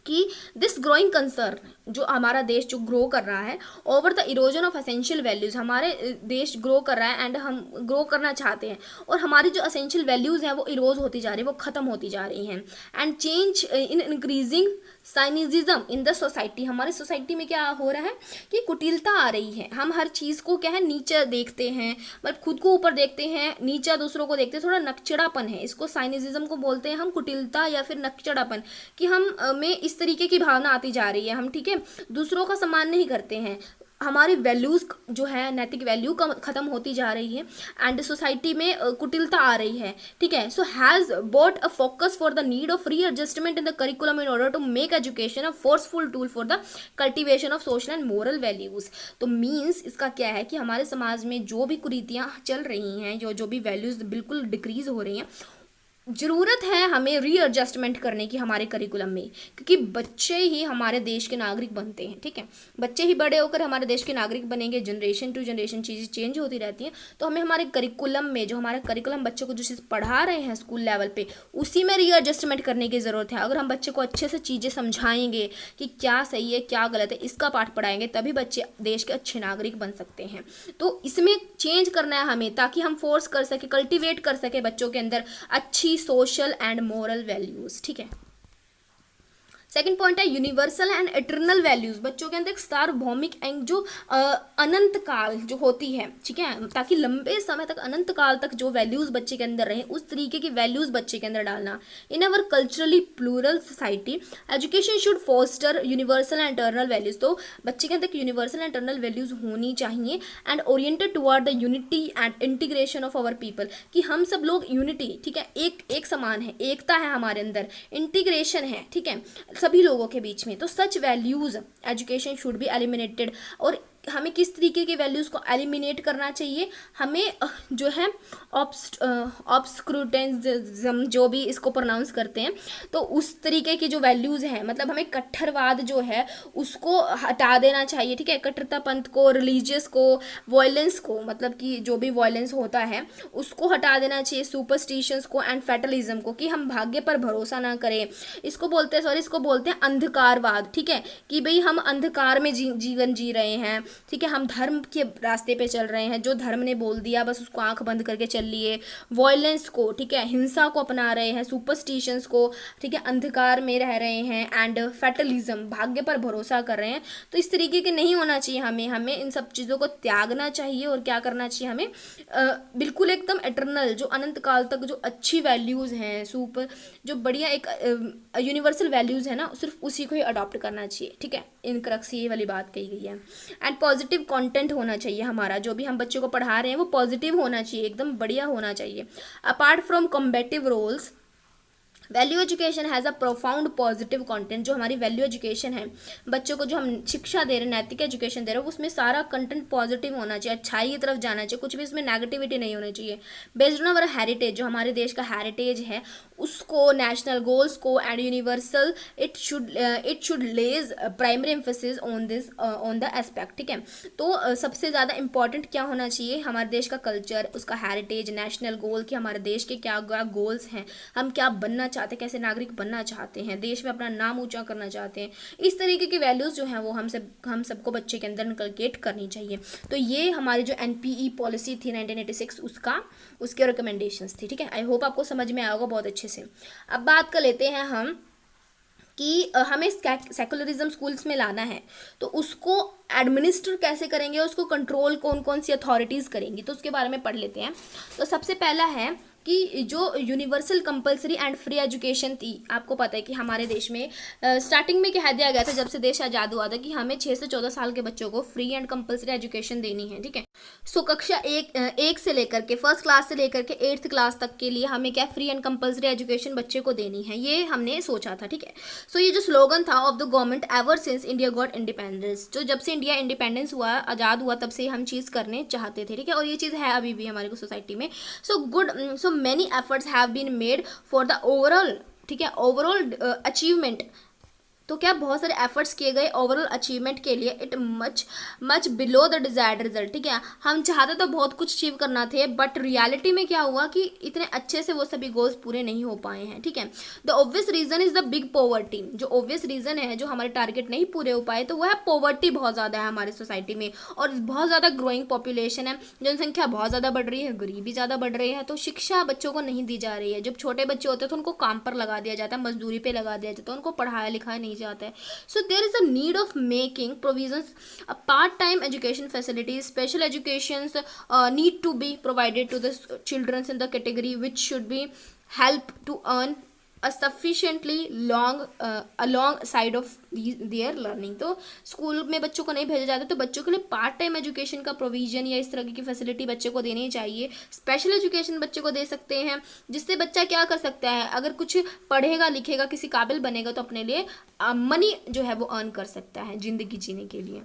कि दिस ग्रोइंग कंसर्न, जो हमारा देश जो ग्रो कर रहा है, over the erosion of essential values, हमारे देश ग्रो कर रहा है एंड हम ग्रो करना चाहते हैं, और हमारी जो एसेंशियल वैल्यूज़ हैं वो इरोज होती जा रही है, वो ख़त्म होती जा रही हैं। And change in increasing cynicism in the society, हमारी सोसाइटी में क्या हो रहा है कि कुटिलता आ रही है, हम हर चीज़ को क्या है नीचे देखते हैं, मतलब खुद को ऊपर देखते हैं, नीचे दूसरों को देखते हैं, थोड़ा नकचड़ापन है, इसको साइनिज्म को बोलते हैं हम, कुटिलता या फिर नकचड़ापन, कि हम में इस तरीके की भावना आती जा रही है, हम ठीक है दूसरों का सम्मान नहीं करते हैं, हमारी वैल्यूज़ जो है, नैतिक वैल्यू का ख़त्म होती जा रही है, एंड सोसाइटी में कुटिलता आ रही है, ठीक है। So has brought a focus for the need of readjustment in the curriculum in order to make education a forceful tool for the cultivation of social and moral values. तो means इसका क्या है कि हमारे समाज में जो भी कुरीतियाँ चल रही हैं, जो भी वैल्यूज़ बिल्कुल डिक्रीज़ हो रही हैं, ज़रूरत है हमें रीएडजस्टमेंट करने की हमारे करिकुलम में, क्योंकि बच्चे ही हमारे देश के नागरिक बनते हैं, ठीक है। बच्चे ही बड़े होकर हमारे देश के नागरिक बनेंगे, जनरेशन टू जनरेशन चीज़ें चेंज होती रहती हैं। तो हमें हमारे करिकुलम में, जो हमारा करिकुलम बच्चों को जो चीज़ पढ़ा रहे हैं स्कूल लेवल पे, उसी में रीएडजस्टमेंट करने की ज़रूरत है। अगर हम बच्चे को अच्छे से चीज़ें समझाएंगे कि क्या सही है क्या गलत है, इसका पाठ पढ़ाएंगे, तभी बच्चे देश के अच्छे नागरिक बन सकते हैं। तो इसमें चेंज करना है हमें, ताकि हम फोर्स कर सके, कल्टिवेट कर सके बच्चों के अंदर अच्छी सोशल एंड मोरल वैल्यूज़, ठीक है। सेकंड पॉइंट है यूनिवर्सल एंड इटर्नल वैल्यूज। बच्चों के अंदर एक सार्वभौमिक जो अनंत काल जो होती है, ठीक है, ताकि लंबे समय तक अनंत काल तक जो वैल्यूज बच्चे के अंदर रहे, उस तरीके की वैल्यूज बच्चे के अंदर डालना। In our culturally plural society education should foster universal and eternal values. तो बच्चे के अंदर यूनिवर्सल एंड इटर्नल वैल्यूज होनी चाहिए and oriented toward the unity and integration of our people, कि हम सब लोग यूनिटी, ठीक है, एक समान है, एकता है हमारे अंदर, इंटीग्रेशन है, ठीक है, सभी लोगों के बीच में। तो such values education should be eliminated. और हमें किस तरीके के वैल्यूज को एलिमिनेट करना चाहिए, हमें जो है ऑब्सक्रूटेनिज्म, जो भी इसको प्रोनाउंस करते हैं, तो उस तरीके की जो वैल्यूज हैं, मतलब हमें कट्टरवाद जो है उसको हटा देना चाहिए, ठीक है, कट्टरतापंथ को, रिलीजियस को, वायलेंस को, मतलब कि जो भी वायलेंस होता है उसको हटा देना चाहिए, सुपरस्टिशंस को एंड फैटलिज्म को, कि हम भाग्य पर भरोसा ना करें। इसको बोलते हैं अंधकारवाद, ठीक है, कि भाई हम अंधकार में जीवन जी रहे हैं, ठीक है, हम धर्म के रास्ते पे चल रहे हैं, जो धर्म ने बोल दिया बस उसको आंख बंद करके चल लिए। वॉयलेंस को, ठीक है, हिंसा को अपना रहे हैं, सुपरस्टिशंस को, ठीक है, अंधकार में रह रहे हैं, एंड फैटलिज्म, भाग्य पर भरोसा कर रहे हैं। तो इस तरीके के नहीं होना चाहिए। हमें इन सब चीज़ों को त्यागना चाहिए और क्या करना चाहिए, हमें बिल्कुल एकदम एटर्नल, जो अनंत काल तक जो अच्छी वैल्यूज़ हैं, जो बढ़िया एक यूनिवर्सल वैल्यूज़ है ना, सिर्फ उसी को ही अडॉप्ट करना चाहिए, ठीक है। इन क्रक्स ये वाली बात कही गई है। एंड पॉजिटिव कंटेंट होना चाहिए, हमारा जो भी हम बच्चों को पढ़ा रहे हैं वो पॉजिटिव होना चाहिए, एकदम बढ़िया होना चाहिए। Apart from combative roles, value education has a profound positive content. जो हमारी वैल्यू एजुकेशन है, बच्चों को जो हम शिक्षा दे रहे हैं, नैतिक एजुकेशन दे रहे हैं, उसमें सारा कंटेंट पॉजिटिव होना चाहिए, अच्छाई की तरफ जाना चाहिए, कुछ भी इसमें नेगेटिविटी नहीं होनी चाहिए। बेस्ड ऑन अवर हेरिटेज, जो हमारे देश का हेरिटेज है उसको, नेशनल गोल्स को and universal, it should lays primary emphasis on the aspect, ठीक है। तो सबसे ज़्यादा इंपॉर्टेंट क्या होना चाहिए, हमारे देश का कल्चर, उसका हेरिटेज, नेशनल गोल, कि हमारे देश के क्या गोल्स हैं, हम क्या बनना चाहते हैं, कैसे नागरिक बनना चाहते हैं, देश में अपना नाम ऊंचा करना चाहते हैं। इस तरीके की वैल्यूज़ जो हैं वो हम सबको बच्चे के अंदर इनकलकेट करनी चाहिए। तो ये हमारी जो एनपीई पॉलिसी थी 1986 उसके रिकमेंडेशंस थी, ठीक है। आई होप आपको समझ में आया होगा बहुत अच्छे से। अब बात कर लेते हैं हम कि हमें सेकुलरिज्म स्कूल्स में लाना है, तो उसको एडमिनिस्टर कैसे करेंगे, उसको कंट्रोल कौन कौन सी अथॉरिटीज़ करेंगी, तो उसके बारे में पढ़ लेते हैं। तो सबसे पहला है कि जो universal compulsory and free education थी, आपको पता है कि हमारे देश में स्टार्टिंग में कह दिया गया था, जब से देश आज़ाद हुआ था, कि हमें 6 से 14 साल के बच्चों को फ्री एंड कंपलसरी एजुकेशन देनी है, ठीक है। सो कक्षा एक से लेकर के, फर्स्ट क्लास से लेकर के 8th क्लास तक के लिए हमें क्या फ्री एंड कंपलसरी एजुकेशन बच्चे को देनी है, ये हमने सोचा था, ठीक है। सो ये जो स्लोगन था of the government ever since India got independence, जो जब से इंडिया इंडिपेंडेंस हुआ, आज़ाद हुआ, तब से हम चीज़ करने चाहते थे, ठीक है, और ये चीज़ है अभी भी हमारी सोसाइटी में। सो many efforts have been made for the overall, ठीक है, ओवरऑल अचीवमेंट। तो क्या बहुत सारे एफर्ट्स किए गए ओवरऑल अचीवमेंट के लिए। It much below the desired result, ठीक है, हम चाहते तो बहुत कुछ अचीव करना थे, बट रियलिटी में क्या हुआ कि इतने अच्छे से वो सभी गोल्स पूरे नहीं हो पाए हैं, ठीक है। The obvious reason is the big poverty, जो ऑब्वियस रीजन है जो हमारे टारगेट नहीं पूरे हो पाए, तो वह है पॉवर्टी बहुत ज़्यादा है हमारी सोसाइटी में, और बहुत ज़्यादा ग्रोइंग पॉपुलेशन है, जनसंख्या बहुत ज़्यादा बढ़ रही है, गरीबी ज़्यादा बढ़ रही है, तो शिक्षा बच्चों को नहीं दी जा रही है। जब छोटे बच्चे होते हैं तो उनको काम पर लगा दिया जाता है, मजदूरी पे लगा दिया जाता है, उनको पढ़ाया लिखाया नहीं जाता है। So there is a need of making provisions, a part-time education facilities, special educations need to be provided to the children in the category which should be help to earn a sufficiently along side of their learning। तो school में बच्चों को नहीं भेजा जाता, तो बच्चों के लिए पार्ट टाइम एजुकेशन का प्रोविजन या इस तरह की फैसिलिटी बच्चे को देनी चाहिए। स्पेशल एजुकेशन बच्चे को दे सकते हैं, जिससे बच्चा क्या कर सकता है, अगर कुछ पढ़ेगा लिखेगा किसी काबिल बनेगा तो अपने लिए मनी जो है वो अर्न कर सकता है ज़िंदगी जीने के लिए।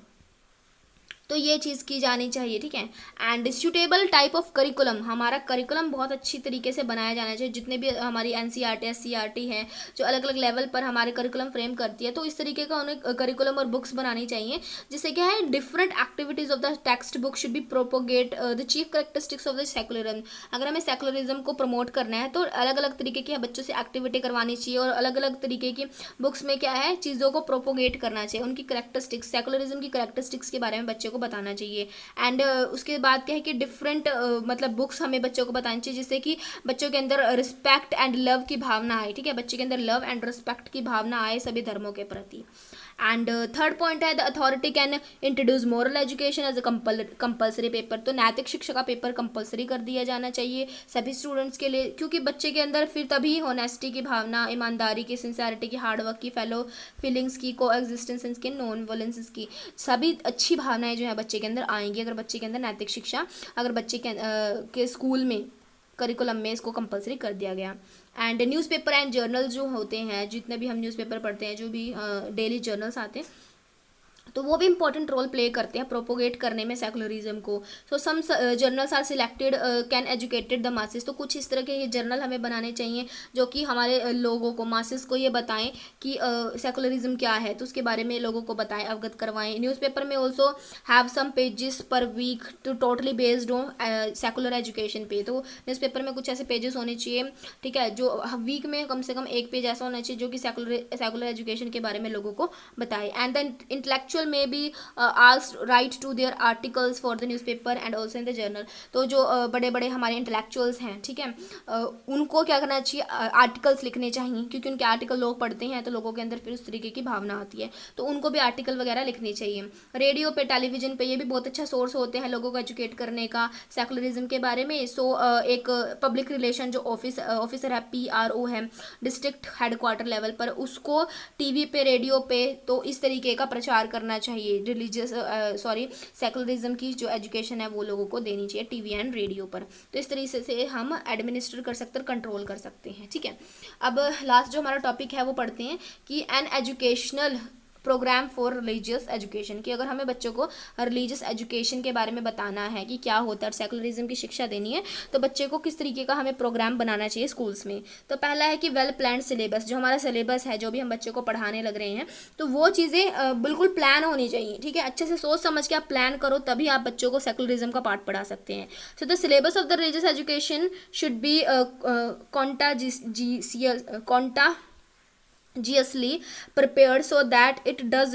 तो ये चीज़ की जानी चाहिए, ठीक है। And suitable type of curriculum, हमारा करिकुलम बहुत अच्छी तरीके से बनाया जाना चाहिए। जितने भी हमारी एनसीईआरटी एससीईआरटी है जो अलग अलग लेवल पर हमारे करिकुलम फ्रेम करती है, तो इस तरीके का उन्हें करिकुलम और बुक्स बनानी चाहिए, जिससे क्या है different activities of the text book should be propagate the chief characteristics of the secularism. अगर हमें सेकुलरिज्म को प्रमोट करना है तो अलग अलग तरीके की बच्चों से एक्टिविटी करवानी चाहिए, और अलग अलग तरीके की बुक्स में क्या है चीज़ों को प्रोपोगेट करना चाहिए, उनकी करेक्टरिस्टिक्स, सेकुलरिज्म की करेक्टरिस्टिक्स के बारे में बच्चे को बताना चाहिए। एंड उसके बाद क्या है कि डिफरेंट मतलब बुक्स हमें बच्चों को बतानी चाहिए, जिससे कि बच्चों के अंदर रिस्पेक्ट एंड लव की भावना आए, ठीक है, बच्चे के अंदर लव एंड रिस्पेक्ट की भावना आए सभी धर्मों के प्रति। एंड थर्ड पॉइंट है the authority can introduce moral education as a compulsory paper. तो नैतिक शिक्षा का पेपर कंपल्सरी कर दिया जाना चाहिए सभी स्टूडेंट्स के लिए, क्योंकि बच्चे के अंदर फिर तभी होनेस्टी की भावना, ईमानदारी की, सिंसेरिटी की, हार्डवर्क की, फेलो फीलिंग्स की, को एग्जिस्टेंस की, नॉन वोलेंस की, सभी अच्छी भावनाएं जो है बच्चे के अंदर आएंगी अगर बच्चे के अंदर नैतिक शिक्षा, अगर बच्चे के स्कूल में करिकुलम में इसको कंपलसरी कर दिया गया। एंड न्यूज़पेपर एंड जर्नल जो होते हैं, जितने भी हम न्यूज़पेपर पढ़ते हैं, जो भी डेली जर्नल्स आते हैं, तो वो भी इंपॉर्टेंट रोल प्ले करते हैं प्रोपोगेट करने में सेकुलरिज्म को। So some journals are selected can educated the masses. तो कुछ इस तरह के ये जर्नल हमें बनाने चाहिए जो कि हमारे लोगों को, मासेस को ये बताएं कि सेकुलरिज्म क्या है, तो उसके बारे में लोगों को बताएं, अवगत करवाएं। न्यूज़पेपर में also have some pages per week to totally based on secular education पे। तो न्यूज़पेपर में कुछ ऐसे पेजेस होने चाहिए, ठीक है, जो वीक में कम से कम एक पेज ऐसा होना चाहिए जो कि सेकुलर एजुकेशन के बारे में लोगों को बताए। And the intellectual may be asked write to their articles for the newspaper and also in the journal। तो जो बड़े बड़े हमारे इंटेलेक्चुअल्स हैं, ठीक है, उनको क्या करना चाहिए, आर्टिकल्स लिखने चाहिए, क्योंकि उनके आर्टिकल लोग पढ़ते हैं तो लोगों के अंदर फिर उस तरीके की भावना आती है, तो उनको भी आर्टिकल वगैरह लिखने चाहिए। रेडियो पे, टेलीविजन पे, ये भी बहुत अच्छा सोर्स होते हैं लोगों को एजुकेट करने का सेकुलरिज्म के बारे में। सो एक पब्लिक रिलेशन जो ऑफिसर है, PRO है, डिस्ट्रिक्ट हेडक्वार्टर लेवल पर, उसको टीवी पे, रेडियो पे तो इस तरीके का प्रचार करना चाहिए। रिलीजियस सेकुलरिज्म की जो एजुकेशन है वो लोगों को देनी चाहिए टीवी एंड रेडियो पर। तो इस तरीके से हम एडमिनिस्टर कर सकते हैं, कंट्रोल कर सकते हैं, ठीक है। अब लास्ट जो हमारा टॉपिक है वो पढ़ते हैं कि an educational programme for religious education, कि अगर हमें बच्चों को रिलीजियस एजुकेशन के बारे में बताना है कि क्या होता है, सेकुलरिज्म की शिक्षा देनी है, तो बच्चे को किस तरीके का हमें प्रोग्राम बनाना चाहिए स्कूल्स में। तो पहला है कि वेल प्लान सिलेबस, जो हमारा सिलेबस है, जो भी हम बच्चे को पढ़ाने लग रहे हैं, तो वो चीज़ें बिल्कुल प्लान होनी चाहिए, ठीक है, अच्छे से सोच समझ के आप प्लान करो, तभी आप बच्चों को सेकुलरिज्म का पाठ पढ़ा सकते हैं। So the syllabus of the religious education should B conscientiously prepared so that it does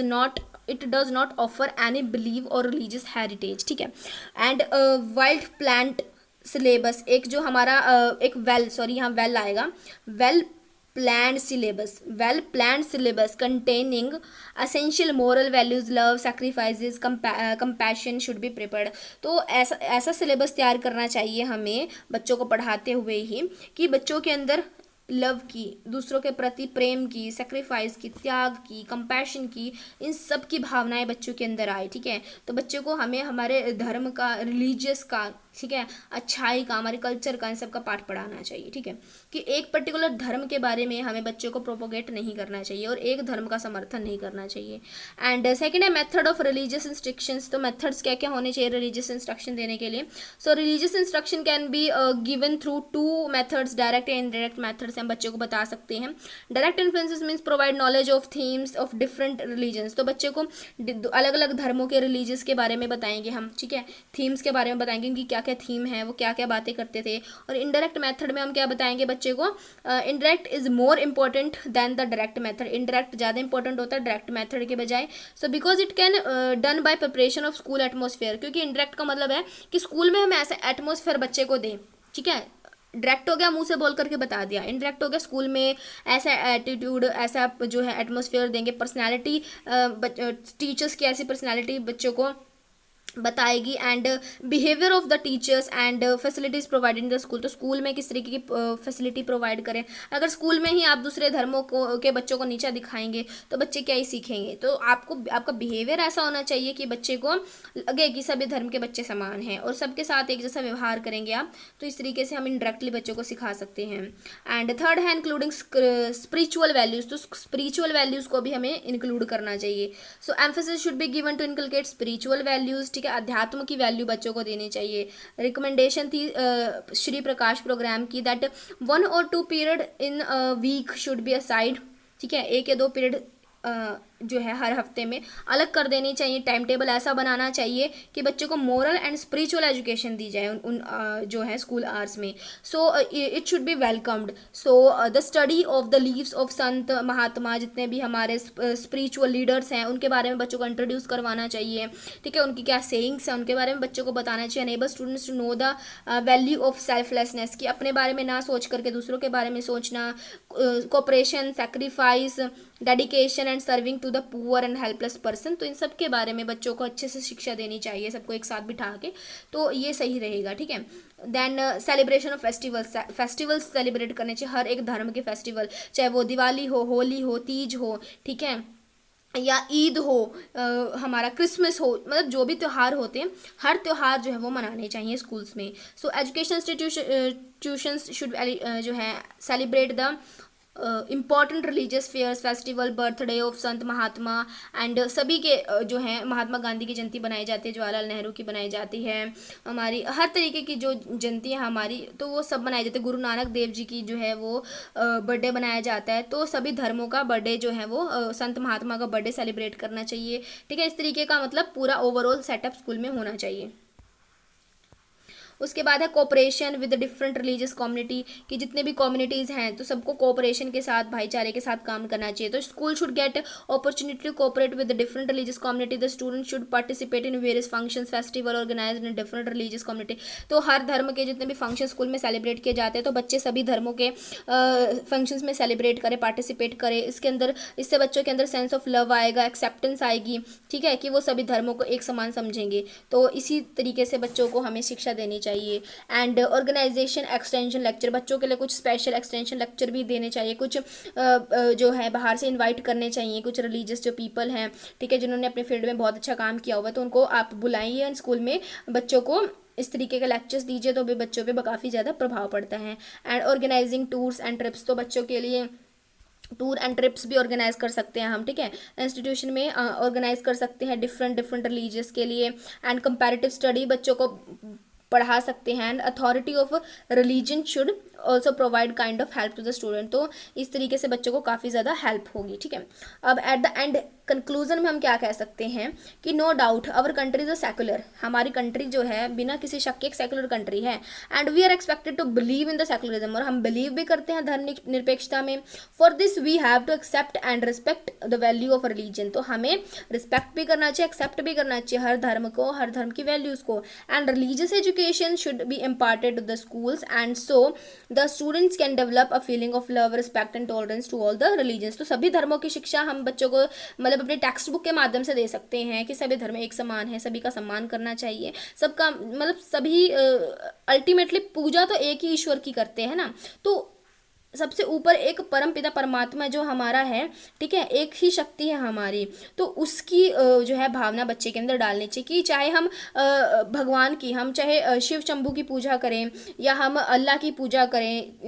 not offer any belief or religious heritage, ठीक है। एंड वाइल्ड प्लान्ट सिलेबस, एक जो हमारा एक यहाँ वेल आएगा, well planned syllabus containing essential moral values, love, sacrifices, compassion should be prepared। तो ऐसा सिलेबस तैयार करना चाहिए हमें बच्चों को पढ़ाते हुए ही कि बच्चों के अंदर लव की, दूसरों के प्रति प्रेम की, सेक्रीफाइस की, त्याग की, कंपैशन की, इन सब की भावनाएं बच्चों के अंदर आए, ठीक है। तो बच्चों को हमें हमारे धर्म का, रिलीजियस का, ठीक है, अच्छाई का, हमारे कल्चर का, इन सब का पाठ पढ़ाना चाहिए, ठीक है, कि एक पर्टिकुलर धर्म के बारे में हमें बच्चों को प्रोपोगेट नहीं करना चाहिए और एक धर्म का समर्थन नहीं करना चाहिए। एंड सेकेंड है मेथड ऑफ रिलीजियस इंस्ट्रक्शंस। तो मेथड्स क्या क्या होने चाहिए रिलीजियस इंस्ट्रक्शन देने के लिए। So religious instruction can be given through 2 methods, direct and indirect methods हम बच्चों को बता सकते हैं। Direct influences means provide knowledge of themes of different religions. तो बच्चे को अलग अलग धर्मों के रिलीजियस के बारे में बताएंगे हम, ठीक है, थीम्स के बारे में बताएंगे, उनकी क्या क्या थीम है, वो क्या क्या बातें करते थे। और इनडायरेक्ट मेथड में हम क्या बताएंगे बच्चे को, indirect is more important than the direct method. Indirect ज़्यादा इंपॉर्टेंट होता है डायरेक्ट मेथड के बजाय। So because it can done by preparation of school atmosphere, क्योंकि इनडायरेक्ट का मतलब है कि स्कूल में हम ऐसा एटमोसफेयर बच्चे को दें, ठीक है। डायरेक्ट हो गया मुंह से बोल करके बता दिया, इनडायरेक्ट हो गया स्कूल में ऐसा एटीट्यूड, ऐसा जो है एटमोसफेयर देंगे, पर्सनैलिटी, टीचर्स की ऐसी पर्सनैलिटी बच्चों को बताएगी, and behaviour of the teachers and facilities provided in the school. तो स्कूल में किस तरीके की फैसिलिटी प्रोवाइड करें। अगर स्कूल में ही आप दूसरे धर्मों के बच्चों को नीचा दिखाएंगे तो बच्चे क्या ही सीखेंगे। तो आपका बिहेवियर ऐसा होना चाहिए कि बच्चे को लगे कि सभी धर्म के बच्चे समान हैं और सबके साथ एक जैसा व्यवहार करेंगे आप, तो इस तरीके से हम इनडायरेक्टली बच्चों को सिखा सकते हैं। एंड थर्ड है इंक्लूडिंग स्पिरिचुअल वैल्यूज़। तो स्पिरिचुअल वैल्यूज़ को भी हमें इंक्लूड करना चाहिए। So emphasis should be given to inculcate spiritual values, ठीक है, अध्यात्म की वैल्यू बच्चों को देनी चाहिए। रिकमेंडेशन थी श्री प्रकाश प्रोग्राम की that 1 or 2 period in week should be aside, ठीक है, 1 या 2 पीरियड जो है हर हफ्ते में अलग कर देनी चाहिए। टाइम टेबल ऐसा बनाना चाहिए कि बच्चों को मोरल एंड स्पिरिचुअल एजुकेशन दी जाए उन जो है स्कूल आवर्स में। So it should be welcomed. So the study of the leaves of संत महात्मा, जितने भी हमारे स्पिरिचुअल लीडर्स हैं उनके बारे में बच्चों को इंट्रोड्यूस करवाना चाहिए, ठीक है। उनकी क्या सेइंग्स हैं उनके बारे में बच्चों को बताना चाहिए। Enable students to know the value of selflessness, कि अपने बारे में ना सोच करके दूसरों के बारे में सोचना, cooperation, sacrifice, dedication and serving to the poor and helpless person. तो इन सब के बारे में बच्चों को अच्छे से शिक्षा देनी चाहिए, सबको एक साथ बिठा के, तो ये सही रहेगा, ठीक है। Then celebration of festivals celebrate करने चाहिए, हर एक धर्म के फेस्टिवल, चाहे वो दिवाली हो, होली हो, तीज हो, ठीक है, या ईद हो, हमारा क्रिसमस हो, मतलब जो भी त्यौहार होते हैं हर त्यौहार जो है वो मनाने चाहिए स्कूल्स में। सो एजुकेशन इंस्टीट्यूशंस शुड जो है celebrate the important religious fairs, festival, birthday of संत महात्मा एंड सभी के जो है महात्मा गांधी की जयंती बनाई जाती है, जवाहरलाल नेहरू की बनाई जाती है, हमारी हर तरीके की जो जयंती है हमारी, तो वो सब बनाई जाती है। गुरु नानक देव जी की जो है वो बर्थडे बनाया जाता है। तो सभी धर्मों का बर्थडे जो है वो संत महात्मा का बर्थडे सेलिब्रेट करना चाहिए, ठीक है। इस तरीके का मतलब पूरा ओवरऑल सेटअप स्कूल में होना चाहिए। उसके बाद है cooperation with different religious community, कि जितने भी कम्युनिटीज़ हैं तो सबको कोऑपरेशन के साथ, भाईचारे के साथ काम करना चाहिए। तो school should get opportunity to cooperate with different religious community. The student should participate in various functions, festival organised in different religious community. तो हर धर्म के जितने भी फंक्शन स्कूल में सेलिब्रेट किए जाते हैं तो बच्चे सभी धर्मों के फंक्शंस में सेलिब्रेट करें, पार्टिसिपेट करें। इसके अंदर, इससे बच्चों के अंदर सेंस ऑफ लव आएगा, एक्सेप्टेंस आएगी, ठीक है, कि वो सभी धर्मों को एक समान समझेंगे। तो इसी तरीके से बच्चों को हमें शिक्षा देनी चाहिए। एंड ऑर्गेनाइजेशन एक्सटेंशन लेक्चर, बच्चों के लिए कुछ स्पेशल एक्सटेंशन लेक्चर भी देने चाहिए, कुछ जो है बाहर से इनवाइट करने चाहिए, कुछ रिलीजियस जो पीपल हैं, ठीक है, जिन्होंने अपने फील्ड में बहुत अच्छा काम किया हुआ है, तो उनको आप बुलाइए स्कूल में, बच्चों को इस तरीके के लेक्चर्स दीजिए, तो भी बच्चों पे काफ़ी ज़्यादा प्रभाव पड़ता है। And organising tours and trips, तो बच्चों के लिए टूर एंड ट्रिप्स भी ऑर्गेनाइज कर सकते हैं हम, ठीक है, इंस्टीट्यूशन में ऑर्गेनाइज कर सकते हैं डिफरेंट रिलीजियस के लिए। एंड कंपैरेटिव स्टडी, बच्चों को पढ़ा सकते हैं। And authority of religion should also provide kind of help to the student, तो इस तरीके से बच्चों को काफ़ी ज़्यादा हेल्प होगी, ठीक है। अब एट द एंड कंक्लूजन में हम क्या कह सकते हैं कि no doubt our country is a secular, हमारी कंट्री जो है बिना किसी शक के एक सेकुलर कंट्री है। And we are expected to believe in the secularism, और हम बिलीव भी करते हैं धर्म निरपेक्षता में। For this we have to accept and respect the value of religion, तो हमें रिस्पेक्ट भी करना चाहिए, एक्सेप्ट भी करना चाहिए हर धर्म को, हर धर्म की वैल्यूज़ को। And religious education should be imparted to the schools and so the students can develop a feeling of love, respect and tolerance to all the religions. तो सभी धर्मों की शिक्षा हम बच्चों को मतलब अपने टेक्स्ट बुक के माध्यम से दे सकते हैं कि सभी धर्म एक समान है, सभी का सम्मान करना चाहिए, सबका मतलब सभी अल्टीमेटली पूजा तो एक ही ईश्वर की करते हैं ना, तो सबसे ऊपर एक परम पिता परमात्मा जो हमारा है, ठीक है, एक ही शक्ति है हमारी, तो उसकी जो है भावना बच्चे के अंदर डालनी चाहिए कि चाहे हम भगवान की, हम चाहे शिव शंभू की पूजा करें या हम अल्लाह की पूजा करें,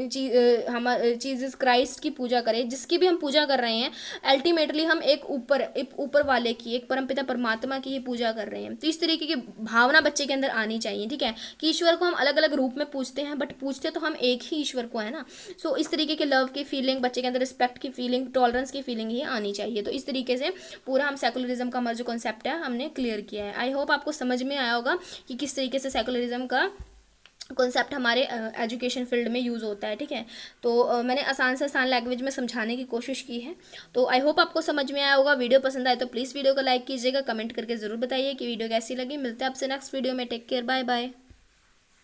हम जीसस क्राइस्ट की पूजा करें, जिसकी भी हम पूजा कर रहे हैं, अल्टीमेटली हम एक ऊपर वाले की, एक परम पिता परमात्मा की ही पूजा कर रहे हैं। तो इस तरीके की भावना बच्चे के अंदर आनी चाहिए, ठीक है, कि ईश्वर को हम अलग अलग रूप में पूजते हैं बट पूजते तो हम एक ही ईश्वर को है ना। सो इस तरीके के लव की फीलिंग बच्चे के अंदर, रिस्पेक्ट की फीलिंग, टॉलरेंस की फीलिंग ही आनी चाहिए। तो इस तरीके से पूरा हम सेकुलरिज्म का हमारा जो कॉन्सेप्ट है हमने क्लियर किया है। आई होप आपको समझ में आया होगा कि किस तरीके से सेकुलरिज्म का कॉन्सेप्ट हमारे एजुकेशन फील्ड में यूज़ होता है, ठीक है। तो मैंने आसान से आसान लैंग्वेज में समझाने की कोशिश की है। तो आई होप आपको समझ में आया होगा। वीडियो पसंद आए तो प्लीज़ वीडियो को लाइक कीजिएगा, कमेंट करके ज़रूर बताइए कि वीडियो कैसी लगी। मिलते हैं आपसे नेक्स्ट वीडियो में। Take care, bye bye.